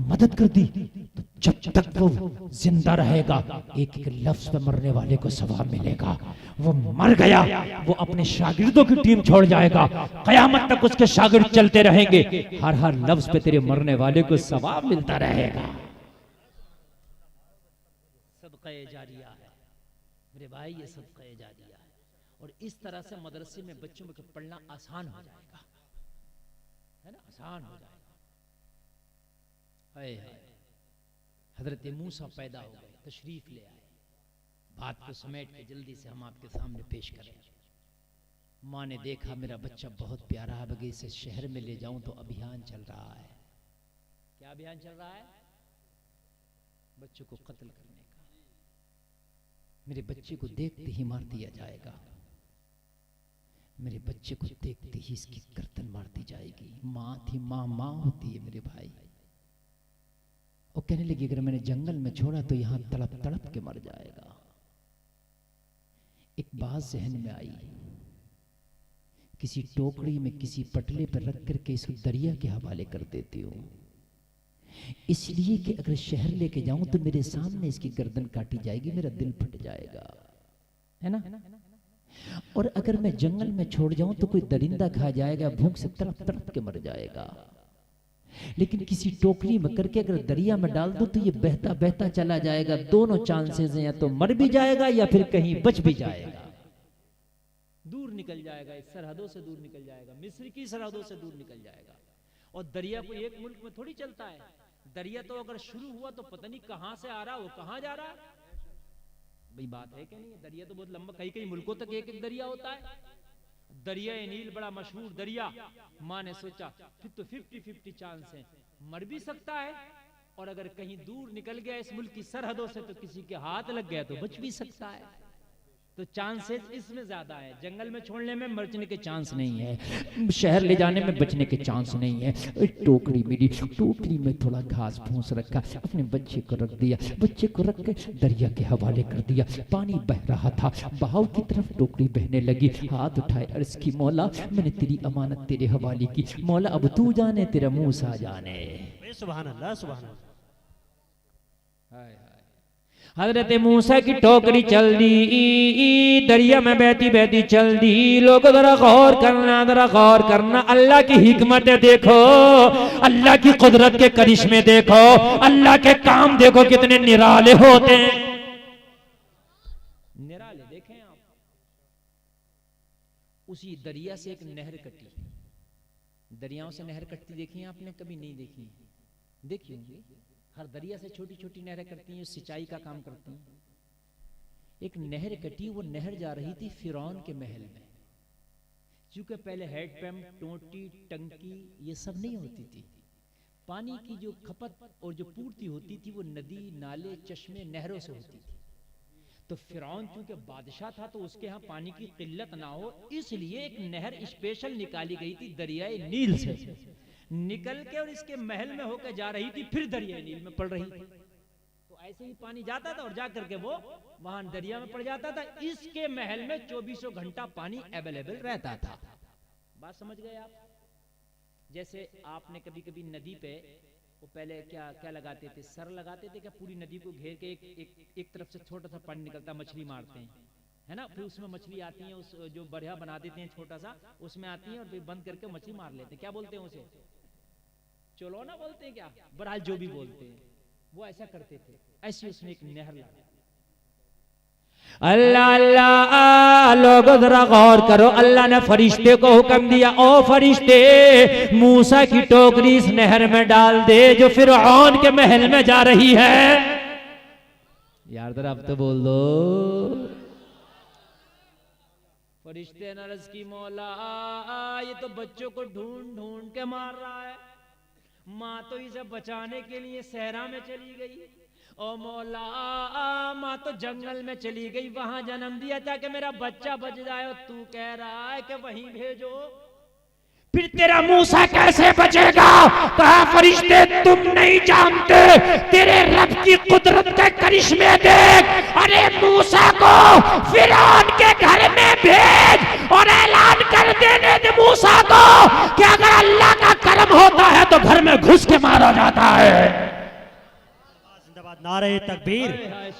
मदद कर दी, तो जब तक वो जिंदा रहेगा, एक एक लफ्ज पे मरने वाले को सवाब मिलेगा। वो मर गया, वो अपने शागिर्दों की टीम छोड़ जाएगा, कयामत तक उसके शागिर्द चलते रहेंगे, हर हर लफ्ज पे तेरे मरने वाले को सवाब मिलता रहेगा। सदक़े जारिया है मेरे भाई, ये सदक़े जारिया है। और इस तरह से मदरसे में बच्चों में पढ़ना आसान हो जाएगा, है ना, आसान हो जाएगा। हाय हाय, हजरत मूसा पैदा हो गए, तशरीफ ले आए, बात को समेट के जल्दी से हम आपके सामने पेश करें। माँ ने देखा मेरा बच्चा बहुत प्यारा है, बगैर से शहर में ले जाऊं तो अभियान चल रहा है। क्या अभियान चल रहा है? बच्चों को कत्ल करने का। मेरे बच्चे को देखते ही मार दिया जाएगा, मेरे बच्चे को देखते ही इसकी गर्दन मार दी जाएगी। माँ थी, माँ होती है मेरे भाई। वो कहने लगी अगर मैंने जंगल में छोड़ा तो यहां तड़प तड़प के मर जाएगा। एक बात जहन में आई, किसी टोकरी में किसी पटले पर रख करके इसको दरिया के हवाले कर देती हूँ, इसलिए कि अगर शहर लेके जाऊं तो मेरे सामने इसकी गर्दन काटी जाएगी, मेरा दिल फट जाएगा, है ना। और अगर मैं जंगल में छोड़ जाऊं तो कोई दरिंदा खा जाएगा, भूख से तड़प तड़प के मर जाएगा। लेकिन किसी टोकरी में करके अगर दरिया में डाल दो तो ये बहता बहता चला जाएगा। दोनों चांसेस हैं, या तो मर भी जाएगा या फिर कहीं बच भी जाएगा, दूर निकल जाएगा, इस सरहदों से दूर निकल जाएगा, मिस्र की सरहदों से दूर निकल जाएगा। और दरिया को एक मुल्क में थोड़ी चलता है, दरिया तो अगर शुरू हुआ तो पता नहीं कहां से आ रहा, वो कहां जा रहा है। भाई बात है कि नहीं? दरिया तो बहुत लंबा, कई कई मुल्कों तक एक एक दरिया होता है। दरिया नील बड़ा मशहूर दरिया। माँ ने सोचा फिर तो 50-50 चांस है, मर भी सकता है, और अगर कहीं दूर निकल गया इस मुल्क की सरहदों से तो किसी के हाथ लग गया तो बच भी सकता है। तो चांसेस इसमें ज्यादा है, जंगल में छोड़ने में बचने के चांस नहीं है, शहर ले जाने में बचने के चांस नहीं है। एक टोकरी मिली, टोकरी में थोड़ा घास फूस रखा, अपने बच्चे को रख दिया, बच्चे को रख के दरिया के हवाले कर दिया। पानी बह रहा था, बहाव की तरफ टोकरी बहने लगी। हाथ उठाए अर्ज की, मौला मैंने तेरी अमानत तेरे हवाले की, मौला अब तू जाने तेरा मूसा जाने। सुभान अल्लाह, सुभान अल्लाह। हजरत मूसा की टोकरी चल दी, दरिया में बहती बहती चल दी। लोग जरा गौर करना, जरा गौर करना, अल्लाह की हिकमत देखो, अल्लाह की कुदरत के करिश्मे देखो, अल्लाह के काम देखो कितने निराले होते हैं। निराले देखें आप, उसी दरिया से एक नहर कटी। दरियाओं से नहर कटती देखी है आपने? कभी नहीं देखी? देखी होंगी। हर दरिया से छोटी छोटी नहरें करती हैं, सिंचाई का काम करती हैं। एक नहर कटी, वो नहर जा रही थी फिरौन के महल में। क्योंकि पहले हैंडपंप, टोटी, टंकी ये सब नहीं होती थी। पानी की जो खपत और जो पूर्ति होती थी वो नदी, नाले, चश्मे, नहरों से होती थी। तो फिरौन चूंकि बादशाह था तो उसके यहाँ पानी की किल्लत ना हो, इसलिए एक नहर स्पेशल निकाली गई थी दरियाए नील से, निकल के और इसके महल में होकर जा रही थी, फिर दरिया नील में पड़ रही थी। तो ऐसे ही पानी जाता था और जाकर के वो वहां दरिया में पड़ जाता था। इसके महल में 24 घंटा पानी अवेलेबल रहता था। बात समझ गए आप? जैसे आपने कभी कभी नदी पे वो पहले क्या क्या लगाते थे, सर लगाते थे क्या? पूरी नदी को घेर के एक तरफ से छोटा सा पानी निकलता, मछली मारते हैं, है ना? फिर उसमें मछली आती है, उस जो बढ़िया बना देते हैं छोटा सा, उसमें आती है और फिर बंद करके मछली मार लेते हैं। क्या बोलते हैं उसे? चलोना बोलते हैं क्या? बहरहाल जो भी बोलते हैं, वो ऐसा करते थे। ऐसी उसने एक नहर लगाई। अल्लाह अल्लाह, लोगों जरा गौर करो, अल्लाह ने फरिश्ते को हुक्म दिया, ओ फरिश्ते मूसा की टोकरी इस नहर में डाल दे जो फिरौन के महल में जा रही है। यार जरा अब तो बोल दो। फरिश्ते ने अर्ज की, मौला ये तो बच्चों को ढूंढ ढूंढ के मार रहा है। माँ तो इसे बचाने के लिए सहरा में चली गई, ओ मौला माँ तो जंगल में चली गई, वहां जन्म दिया ताकि मेरा बच्चा बच जाए, और तू कह रहा है कि वहीं भेजो। फिर तेरा मूसा कैसे बचेगा? कहा फरिश्ते तुम नहीं जानते, तेरे रब की कुदरत के करिश्मे देख। अरे मूसा को फिरौन के घर में भेज और ऐलान कर देने दे मूसा को कि अगर अल्लाह का करम होता है तो घर में घुस के मारा जाता है। नारे तकबीर,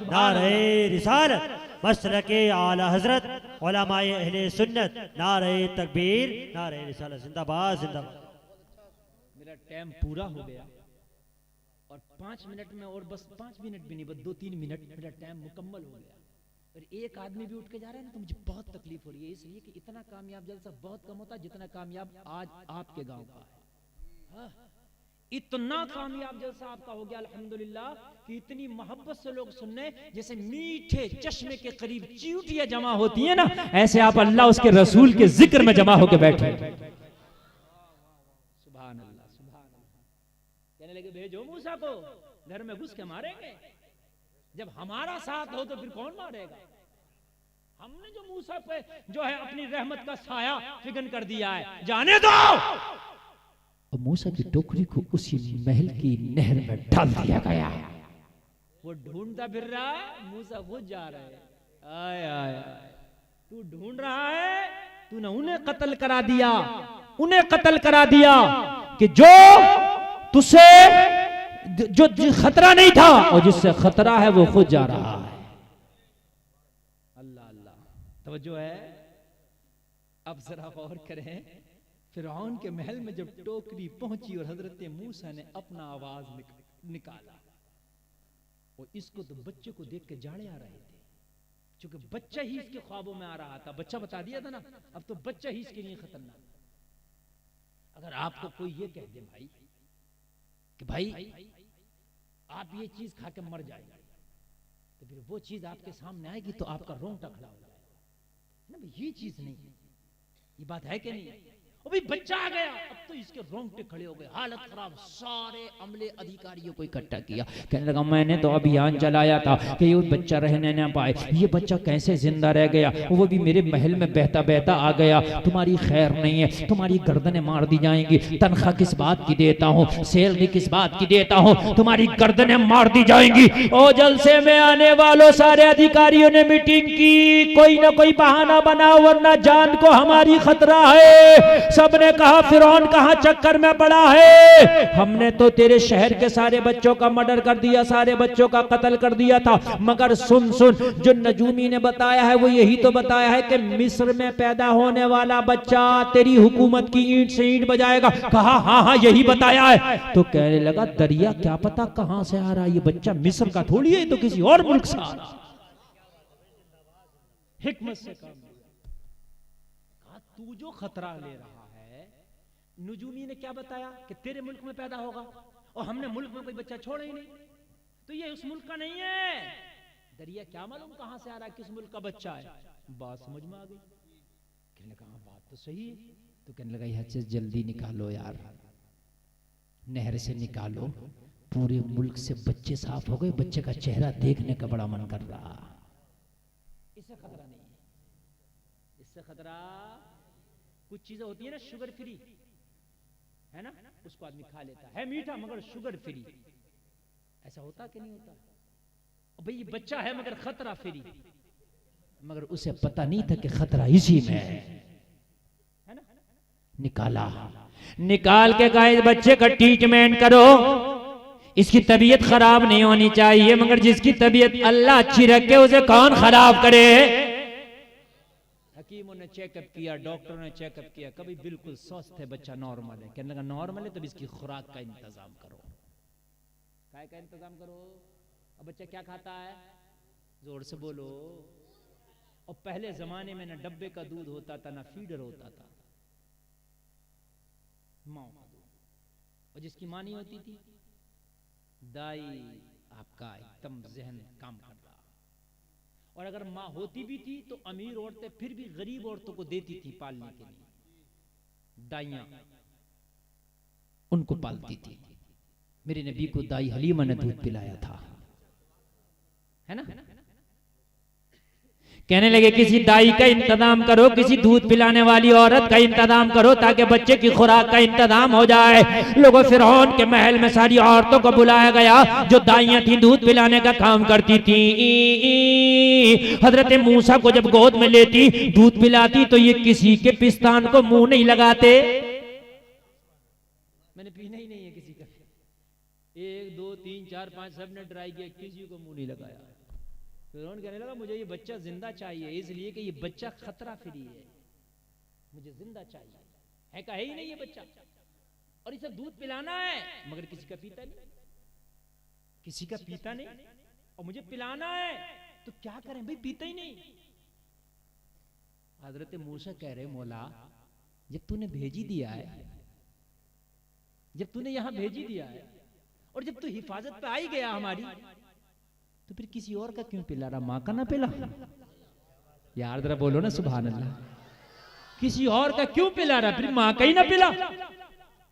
नारे रिसालत, मसलके आला हजरत, उलमाए अहले सुन्नत, नारे तकबीर, नारे रिसालत, जिंदाबाद जिंदाबाद। मेरा टाइम पूरा हो गया और 5 मिनट में, और बस 5 मिनट भी नहीं, बस 2-3 मिनट मेरा टाइम मुकम्मल हो गया। और एक आदमी भी उठ के जा रहा है ना, तो मुझे बहुत तकलीफ हो रही है, इसलिए कि इतना कामयाब जलसा बहुत कम होता जितना कामयाब आज आपके गांव का है। इतना कामयाब जलसा आपका हो गया अल्हम्दुलिल्लाह कि इतनी मोहब्बत से लोग सुनने, जैसे मीठे चश्मे के करीब चींटियां जमा होती है ना, ऐसे आप अल्लाह उसके रसूल के जिक्र में जमा होकर बैठे। सुभान अल्लाह, सुभान अल्लाह। कहने लगे भेजो मूसा को, घर में घुस के मारेंगे। जब हमारा साथ हो तो फिर कौन मारेगा? हमने जो मूसा पे जो है अपनी रहमत का साया फिगन कर दिया है, जाने दो। और मूसा की टोकरी को उसी महल की नहर में डाल दिया गया। वो ढूंढता फिर रहा है, मूसा खुद जा रहा है। आय आय आय, तू ढूंढ रहा है, तूने उन्हें कत्ल करा दिया, उन्हें कत्ल करा दिया कि जो तुझसे जो खतरा नहीं था और जिससे खतरा है वो खुद जा रहा है। अल्लाह अल्लाह, तवज्जो है। अब जरा गौर करें, फिरौन के महल में जब टोकरी पहुंची और हजरत मूसा ने अपना आवाज निकाला, और इसको तो बच्चे को देख के जाड़े आ रहे थे, क्योंकि बच्चा ही इसके ख्वाबों में आ रहा था। बच्चा बता दिया था ना, अब तो बच्चा ही इसके लिए खतरनाक। अगर आपको कोई ये कह दे भाई कि भाई आप ये चीज खा के मर जाएगा, तो फिर वो चीज आपके सामने आएगी तो आपका रोंगटा खड़ा हो जाएगा ना। ये चीज नहीं, ये बात है कि नहीं? अभी बच्चा आ गया, अब तो इसके रोंगटे खड़े हो गए, हालत खराब। सारे अमले अधिकारियों को इकट्ठा किया, कहने लगा मैंने तो अभियान चलाया था कि ये बच्चा रहने ना पाए, ये बच्चा कैसे जिंदा रह गया, वो भी मेरे महल में बहता बहता आ गया। तुम्हारी खैर नहीं है, तुम्हारी गर्दनें मार दी जाएंगी। तनख्वाह किस बात की देता हूँ, सैलरी किस बात की देता हूँ, तुम्हारी गर्दनें मार दी जाएंगी। ओ जलसे में आने वालों, सारे अधिकारियों ने मीटिंग की, कोई ना कोई बहाना बनाओ वरना जान को हमारी खतरा है। सबने कहा फिरौन कहां चक्कर में पड़ा है, हमने तो तेरे शहर के सारे बच्चों का मर्डर कर दिया, सारे बच्चों का कत्ल कर दिया था, मगर सुन सुन, जो नजूमी ने बताया है वो यही तो बताया है कि मिस्र में पैदा होने वाला बच्चा तेरी हुकूमत की ईंट से ईंट बजाएगा। कहा हाँ हाँ यही बताया है। तो कहने लगा दरिया क्या पता कहां से आ रहा, ये बच्चा मिस्र का थोड़ी है, तो किसी और मुल्क से आ रहा। हिकमत से काम, तू जो खतरा ले रहा है, नुजूमी ने क्या बताया कि तेरे मुल्क में पैदा होगा, और हमने मुल्क में कोई बच्चा छोड़ा ही नहीं, तो ये उस मुल्क का नहीं है। दरिया क्या मालूम कहां से आ रहा है, किस मुल्क का बच्चा है। बात समझ में आ गई, कहने लगा बात तो सही है। तो कहने लगा यह चीज जल्दी निकालो यार, नहर से निकालो, पूरे मुल्क से बच्चे साफ हो गए, बच्चे का चेहरा देखने का बड़ा मन कर रहा। इससे खतरा नहीं है, इससे खतरा कुछ चीजें होती है ना शुगर फ्री, है ना, उसको आदमी खा लेता है मीठा मगर शुगर फ्री, ऐसा होता कि नहीं होता। भाई ये बच्चा है मगर खतरा फ्री, मगर उसे पता नहीं था कि खतरा इसी में है ना। निकाला, निकाल के कहा इस बच्चे का ट्रीटमेंट करो, इसकी तबीयत खराब नहीं होनी चाहिए, मगर जिसकी तबीयत अल्लाह अच्छी रखे उसे कौन खराब करे। हकीमों ने चेकअप किया, डॉक्टरों ने चेकअप किया, कभी बिल्कुल स्वस्थ है बच्चा, नॉर्मल है। कहने लगा नॉर्मल है तब इसकी खुराक का इंतजाम करो। काय का इंतजाम करो? अब बच्चा क्या खाता है, जोर से बोलो। और पहले जमाने में ना डब्बे का दूध होता था, ना फीडर होता था, माँ का दूध, और जिसकी माँ नहीं होती थी, दाई आपका एकदम जहन काम कर रहा। और अगर माँ होती भी थी तो अमीर औरतें फिर भी गरीब औरतों को देती थी पालने के लिए, दाइयां उनको पालती थी। मेरे नबी को दाई हलीमा ने दूध पिलाया था, है ना। कहने लगे किसी दाई का इंतजाम करो, किसी दूध पिलाने वाली औरत का इंतजाम करो ताकि बच्चे की खुराक का इंतजाम हो जाए। लोगों फिरौन के महल में सारी औरतों को बुलाया गया जो दाइयां थी, दूध पिलाने का काम करती थी। हजरत मूसा को जब गोद में लेती, दूध पिलाती, तो ये किसी के पिस्तान को मुंह नहीं लगाते। मैंने पीना ही नहीं है किसी का, 1 2 3 4 5 सबने ट्राई किया, किसी को मुंह नहीं लगाया। फिरौन कहने लगा मुझे ये बच्चा जिंदा चाहिए, इसलिए कि ये बच्चा खतरा फ्री है, मुझे जिंदा चाहिए। है का है ही नहीं ये बच्चा, और इसे दूध पिलाना है, मगर किसी का पीता नहीं, किसी का पीता नहीं, और मुझे पिलाना है, तो क्या करें भाई, पीता ही नहीं। हजरत मूसा कह रहे मौला जब तूने भेजी दिया है, जब तूने यहां भेजी दिया है, और जब तू हिफाजत पे आई गया हमारी, तो फिर किसी और का क्यों पिला रहा, माँ का ना पिला। यार जरा बोलो ना सुभान अल्लाह, किसी और का क्यों पिला रहा, फिर माँ का ही ना पिला।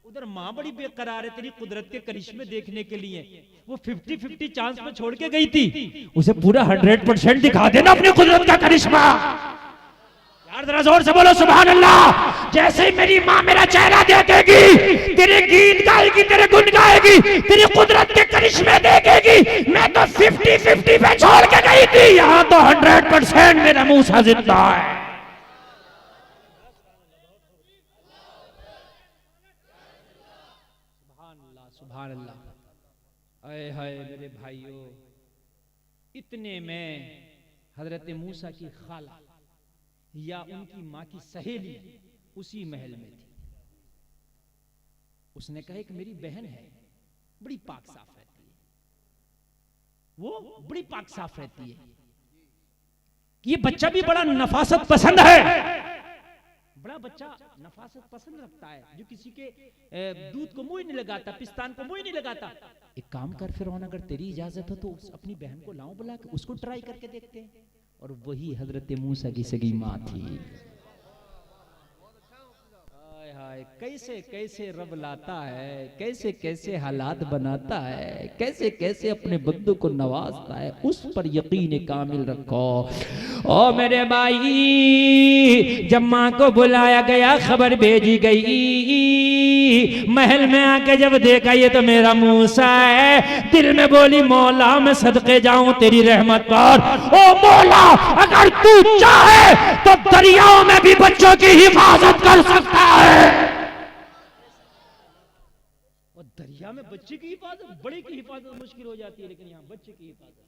उधर माँ बड़ी बेकरार है तेरी कुदरत के करिश्मे देखने के लिए, वो 50-50 चांस में छोड़ के गई थी, उसे पूरा 100% दिखा देना अपनी कुदरत का करिश्मा। यार जरा जोर से बोलो सुभान अल्लाह। जैसे ही मेरी माँ मेरा चेहरा देखेगी, तेरे गीत गाएगी, तेरे गुण गाएगी, तेरी कुदरत के करिश्मे देखेगी। मैं तो 50-50 पे छोड़ के गई थी, यहाँ तो 100% मेरा मूसा जिंदा है। सुभान अल्लाह। आए हाय मेरे भाइयों, इतने में हजरत मूसा की खाला या उनकी माँ की सहेली उसी महल में थी। उसने कहा कि मेरी बहन है, बड़ी पाक साफ रहती है, वो बड़ी पाक साफ रहती है, ये बच्चा भी बड़ा नफासत पसंद है, बड़ा बच्चा नफासत पसंद रखता है, जो किसी के दूध को मुंह नहीं लगाता, पिस्तान को मुंह नहीं लगाता। एक काम कर फिरौन, अगर तेरी इजाजत हो तो अपनी बहन को लाऊं बुला के, उसको ट्राई करके देखते हैं। और वही हजरत मूसा की सगी माँ थी। है, कैसे कैसे रब लाता है, कैसे कैसे हालात बनाता है, कैसे कैसे अपने बंदों को नवाजता है, उस पर यकीन कामिल रखो। ओ मेरे भाई, जब माँ को बुलाया गया, खबर भेजी गई, महल में आके जब देखा ये तो मेरा मूसा है, दिल में बोली मौला मैं सदके जाऊं तेरी रहमत पर। ओ मौला, अगर तू चाहे तो दरियाओं में भी बच्चों की हिफाजत कर सकता है। और दरिया में बच्चे की हिफाजत, बड़े की हिफाजत मुश्किल हो जाती है, लेकिन यहाँ बच्चे की हिफाजत।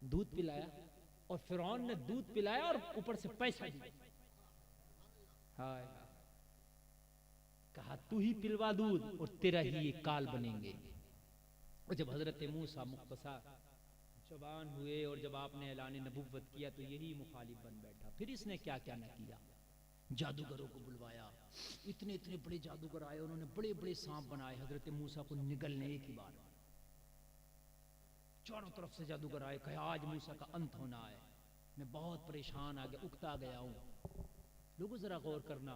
दूध पिलाया और फिरौन ने दूध पिलाया और ऊपर से पैसा दिया। हाय, कहा तू ही पिलवा दूध और तेरा ही ये काल बनेंगे। और जब हजरत मूसा मुख्तसा जवान हुए और जब आपने ऐलान नबुव्वत किया तो यही मुखालिफ बन बैठा। फिर इसने क्या क्या न किया, जादूगरों को बुलवाया, इतने इतने बड़े जादूगर आए, उन्होंने बड़े बड़े सांप बनाए हजरत मूसा को निगलने एक ही बार। चारों तरफ से जादूगर आए, कहा आज मूसा का अंत होना है, मैं बहुत परेशान आ गया, उकता गया हूं। लोगों जरा गौर करना,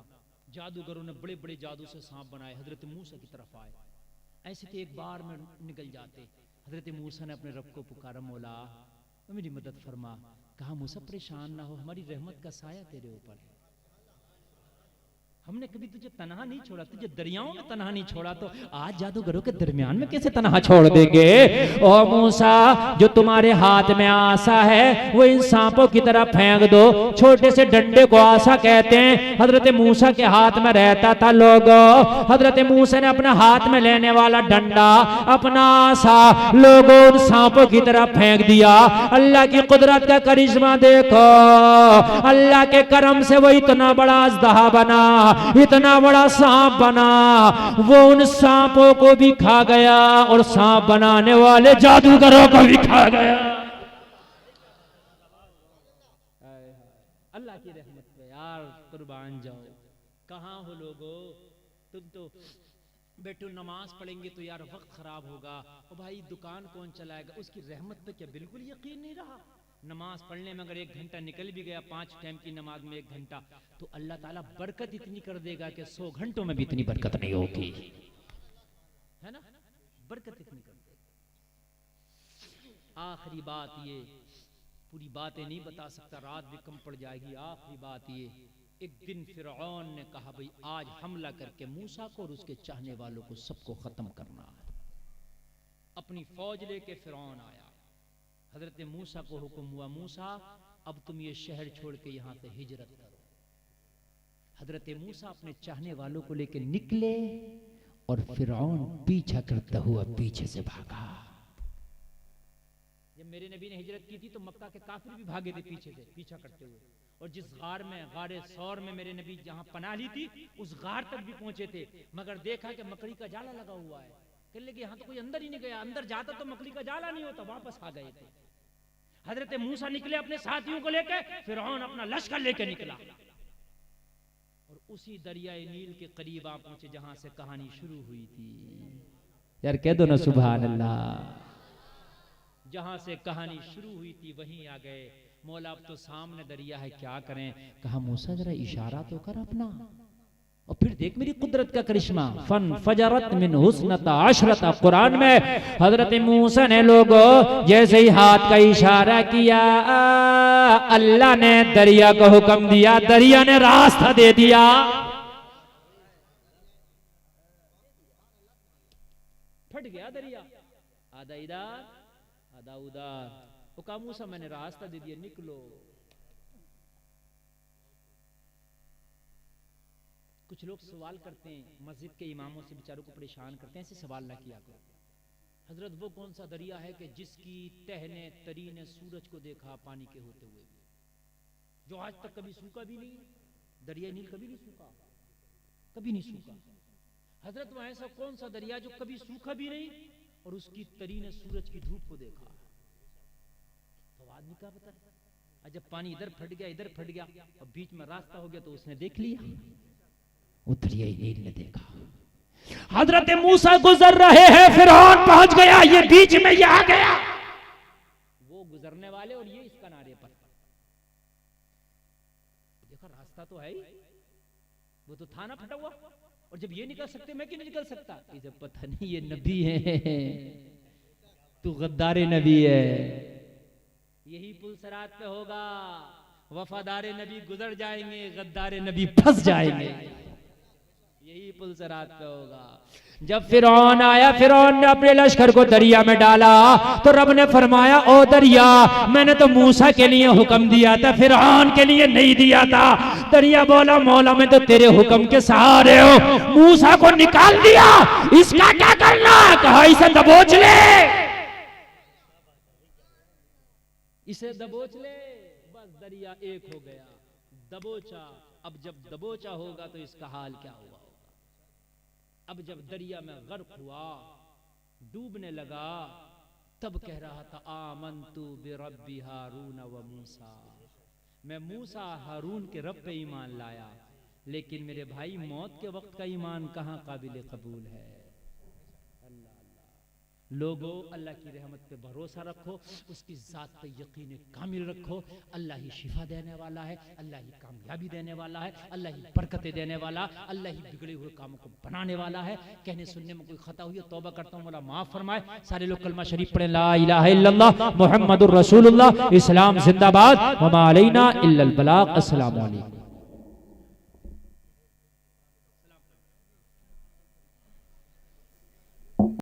जादूगरों ने बड़े बड़े जादू से सांप बनाए, हजरत मूसा की तरफ आए, ऐसे तो एक बार में निकल जाते। हजरत मूसा ने अपने रब को पुकारा, मौला मेरी मदद फरमा। कहा मूसा परेशान ना हो, हमारी रहमत का साया तेरे ऊपर है, हमने कभी तुझे तनहा नहीं छोड़ा, तुझे दरियाओं में तनहा नहीं छोड़ा, तो आज जादूगरों के दरमियान में कैसे तनहा छोड़ देंगे। ओ मूसा, जो तुम्हारे हाथ में आसा है वो इन सांपों की तरह फेंक दो। छोटे से डंडे को आसा कहते हैं, हजरत मूसा के हाथ में रहता था। लोगों, हजरत मूसा ने अपना हाथ में लेने वाला डंडा, अपना आसा लोगों उन सांपों की तरह फेंक दिया। अल्लाह की कुदरत का करिश्मा देखो, अल्लाह के करम से वो इतना बड़ा अजदहा बना, इतना बड़ा सांप बना, वो उन सांपों को भी खा गया और सांप बनाने वाले जादूगरों को भी खा गया। अल्लाह की रहमत पे यार कुर्बान जाओ। कहाँ हो लोगो, तुम तो बेटू नमाज पढ़ेंगे तो यार वक्त खराब होगा, और भाई दुकान कौन चलाएगा, उसकी रहमत पे क्या बिल्कुल यकीन नहीं रहा। नमाज पढ़ने में अगर 1 घंटा निकल भी गया, 5 टाइम की नमाज में 1 घंटा, तो अल्लाह ताला बरकत इतनी कर देगा कि 100 घंटों में भी इतनी बरकत नहीं होगी, है ना, बरकत इतनी कर देगा। आखिरी बात ये, पूरी बातें नहीं बता सकता, रात भी कम पड़ जाएगी। आखिरी बात ये, एक दिन फिरौन ने कहा भाई आज हमला करके मूसा को और उसके चाहने वालों को सबको खत्म करना है। अपनी फौज लेके फिरौन आया, हजरत मूसा को हुक्म हुआ, मूसा अब तुम ये शहर छोड़ के यहां से हिजरत करो। हजरत मूसा अपने चाहने वालों को लेकर निकले और फिरौन पीछा करता हुआ पीछे से भागा। जब मेरे नबी ने हिजरत की थी तो मक्का के काफिर भी भागे थे पीछे से, पीछा करते हुए, और जिस गार में, गारे सौर में मेरे नबी जहां पनाह ली थी, उस गार तक भी पहुंचे थे, मगर देखा कि मकड़ी का जाला लगा हुआ है। कहने लगे यहाँ तो कोई अंदर ही नहीं गया, अंदर जाता तो मकड़ी का जाला नहीं होता, वापस आ गए थे। हजरत मूसा निकले अपने साथियों को लेकर, फिरौन अपना लश्कर लेकर निकला और उसी दरियाए नील के करीब आ पहुंचे जहां से कहानी शुरू हुई थी। यार कह दो ना सुभान अल्लाह। जहां से कहानी शुरू हुई थी वहीं आ गए। मौला अब तो सामने दरिया है, क्या करें। कहा मूसा जरा इशारा तो कर अपना, और फिर देख मेरी कुदरत का करिश्मा। फन फजरत मिन हुस्नता अशरता, कुरान में हजरत मूसा ने लोगों जैसे ही हाथ का इशारा किया, अल्लाह ने दरिया को हुक्म दिया, दरिया ने रास्ता दे दिया। फट गया दरिया, आधा इधर आधा उधर। वो कहा मूसा मैंने रास्ता दे दिया, निकलो। कुछ लोग सवाल करते हैं, मस्जिद के इमामों से बेचारों को परेशान करते हैं, ऐसे सवाल ना किया करो। हजरत वो कौन सा दरिया है कि जिसकी तह ने तरी ने सूरज को देखा पानी के होते हुए, जो आज तक कभी सूखा भी नहीं। दरिया नील कभी नहीं सूखा, कभी नहीं सूखा। हजरत वो ऐसा कौन सा दरिया जो कभी सूखा भी नहीं और उसकी तरी ने सूरज की धूप को देखा। तो आदमी का पता, जब पानी इधर फट गया इधर फट गया और बीच में रास्ता हो गया तो उसने देख लिया, वो दरिया नील ने देखा। हजरत मूसा गुजर रहे हैं, फिरौन पहुंच गया, ये बीच में ये आ गया। वो गुजरने वाले और ये इस किनारे पर। देखा रास्ता तो है ही, वो तो था ना फटा हुआ। और जब ये निकल सकते मैं क्यों नहीं निकल सकता? जब पता नहीं ये नबी है, तू गद्दारे नबी है। यही पुल सरात पे होगा, वफादारे नबी गुजर जाएंगे, गद्दारे नबी फंस जाएंगे। यही पुल सरात पे होगा। जब फिरौन आया, फिरौन ने अपने लश्कर को दरिया में डाला तो रब ने फरमाया, ओ दरिया, मैंने तो मूसा के लिए हुक्म दिया था, फिरौन के लिए नहीं दिया था। दरिया बोला, मौला मैं तो तेरे हुक्म के सहारे हो, मूसा को निकाल दिया, इसका क्या करना? कहा इसे दबोच ले, इसे दबोच ले। बस दरिया एक हो गया, दबोचा। अब जब दबोचा होगा तो इसका हाल क्या हुआ होगा? अब जब दरिया में गर्क हुआ, डूबने लगा, तब कह रहा था आमन्तु बिरब्बि हारून व मूसा, मैं मूसा हारून के रब पे ईमान लाया। लेकिन मेरे भाई, मौत के वक्त का ईमान कहाँ काबिल कबूल है? लोगों, अल्लाह की रहमत पे भरोसा रखो, उसकी ज़ात पे यकीन कामिल रखो। अल्लाह ही शिफा देने वाला है, अल्लाह ही कामयाबी देने वाला है, अल्लाह ही बरकतें देने वाला, अल्लाह ही बिगड़े हुए कामों को बनाने वाला है। कहने सुनने में कोई खता हुई है, तौबा करता हूँ, मौला माफ फरमाए। सारे लोग कलमा शरीफ पढ़ें, ला इलाहा इल्लल्लाह मुहम्मदुर रसूलुल्लाह, इस्लाम जिंदाबाद, वमा अलैना इल्लल बलाग। अस्सलामु अलैकुम।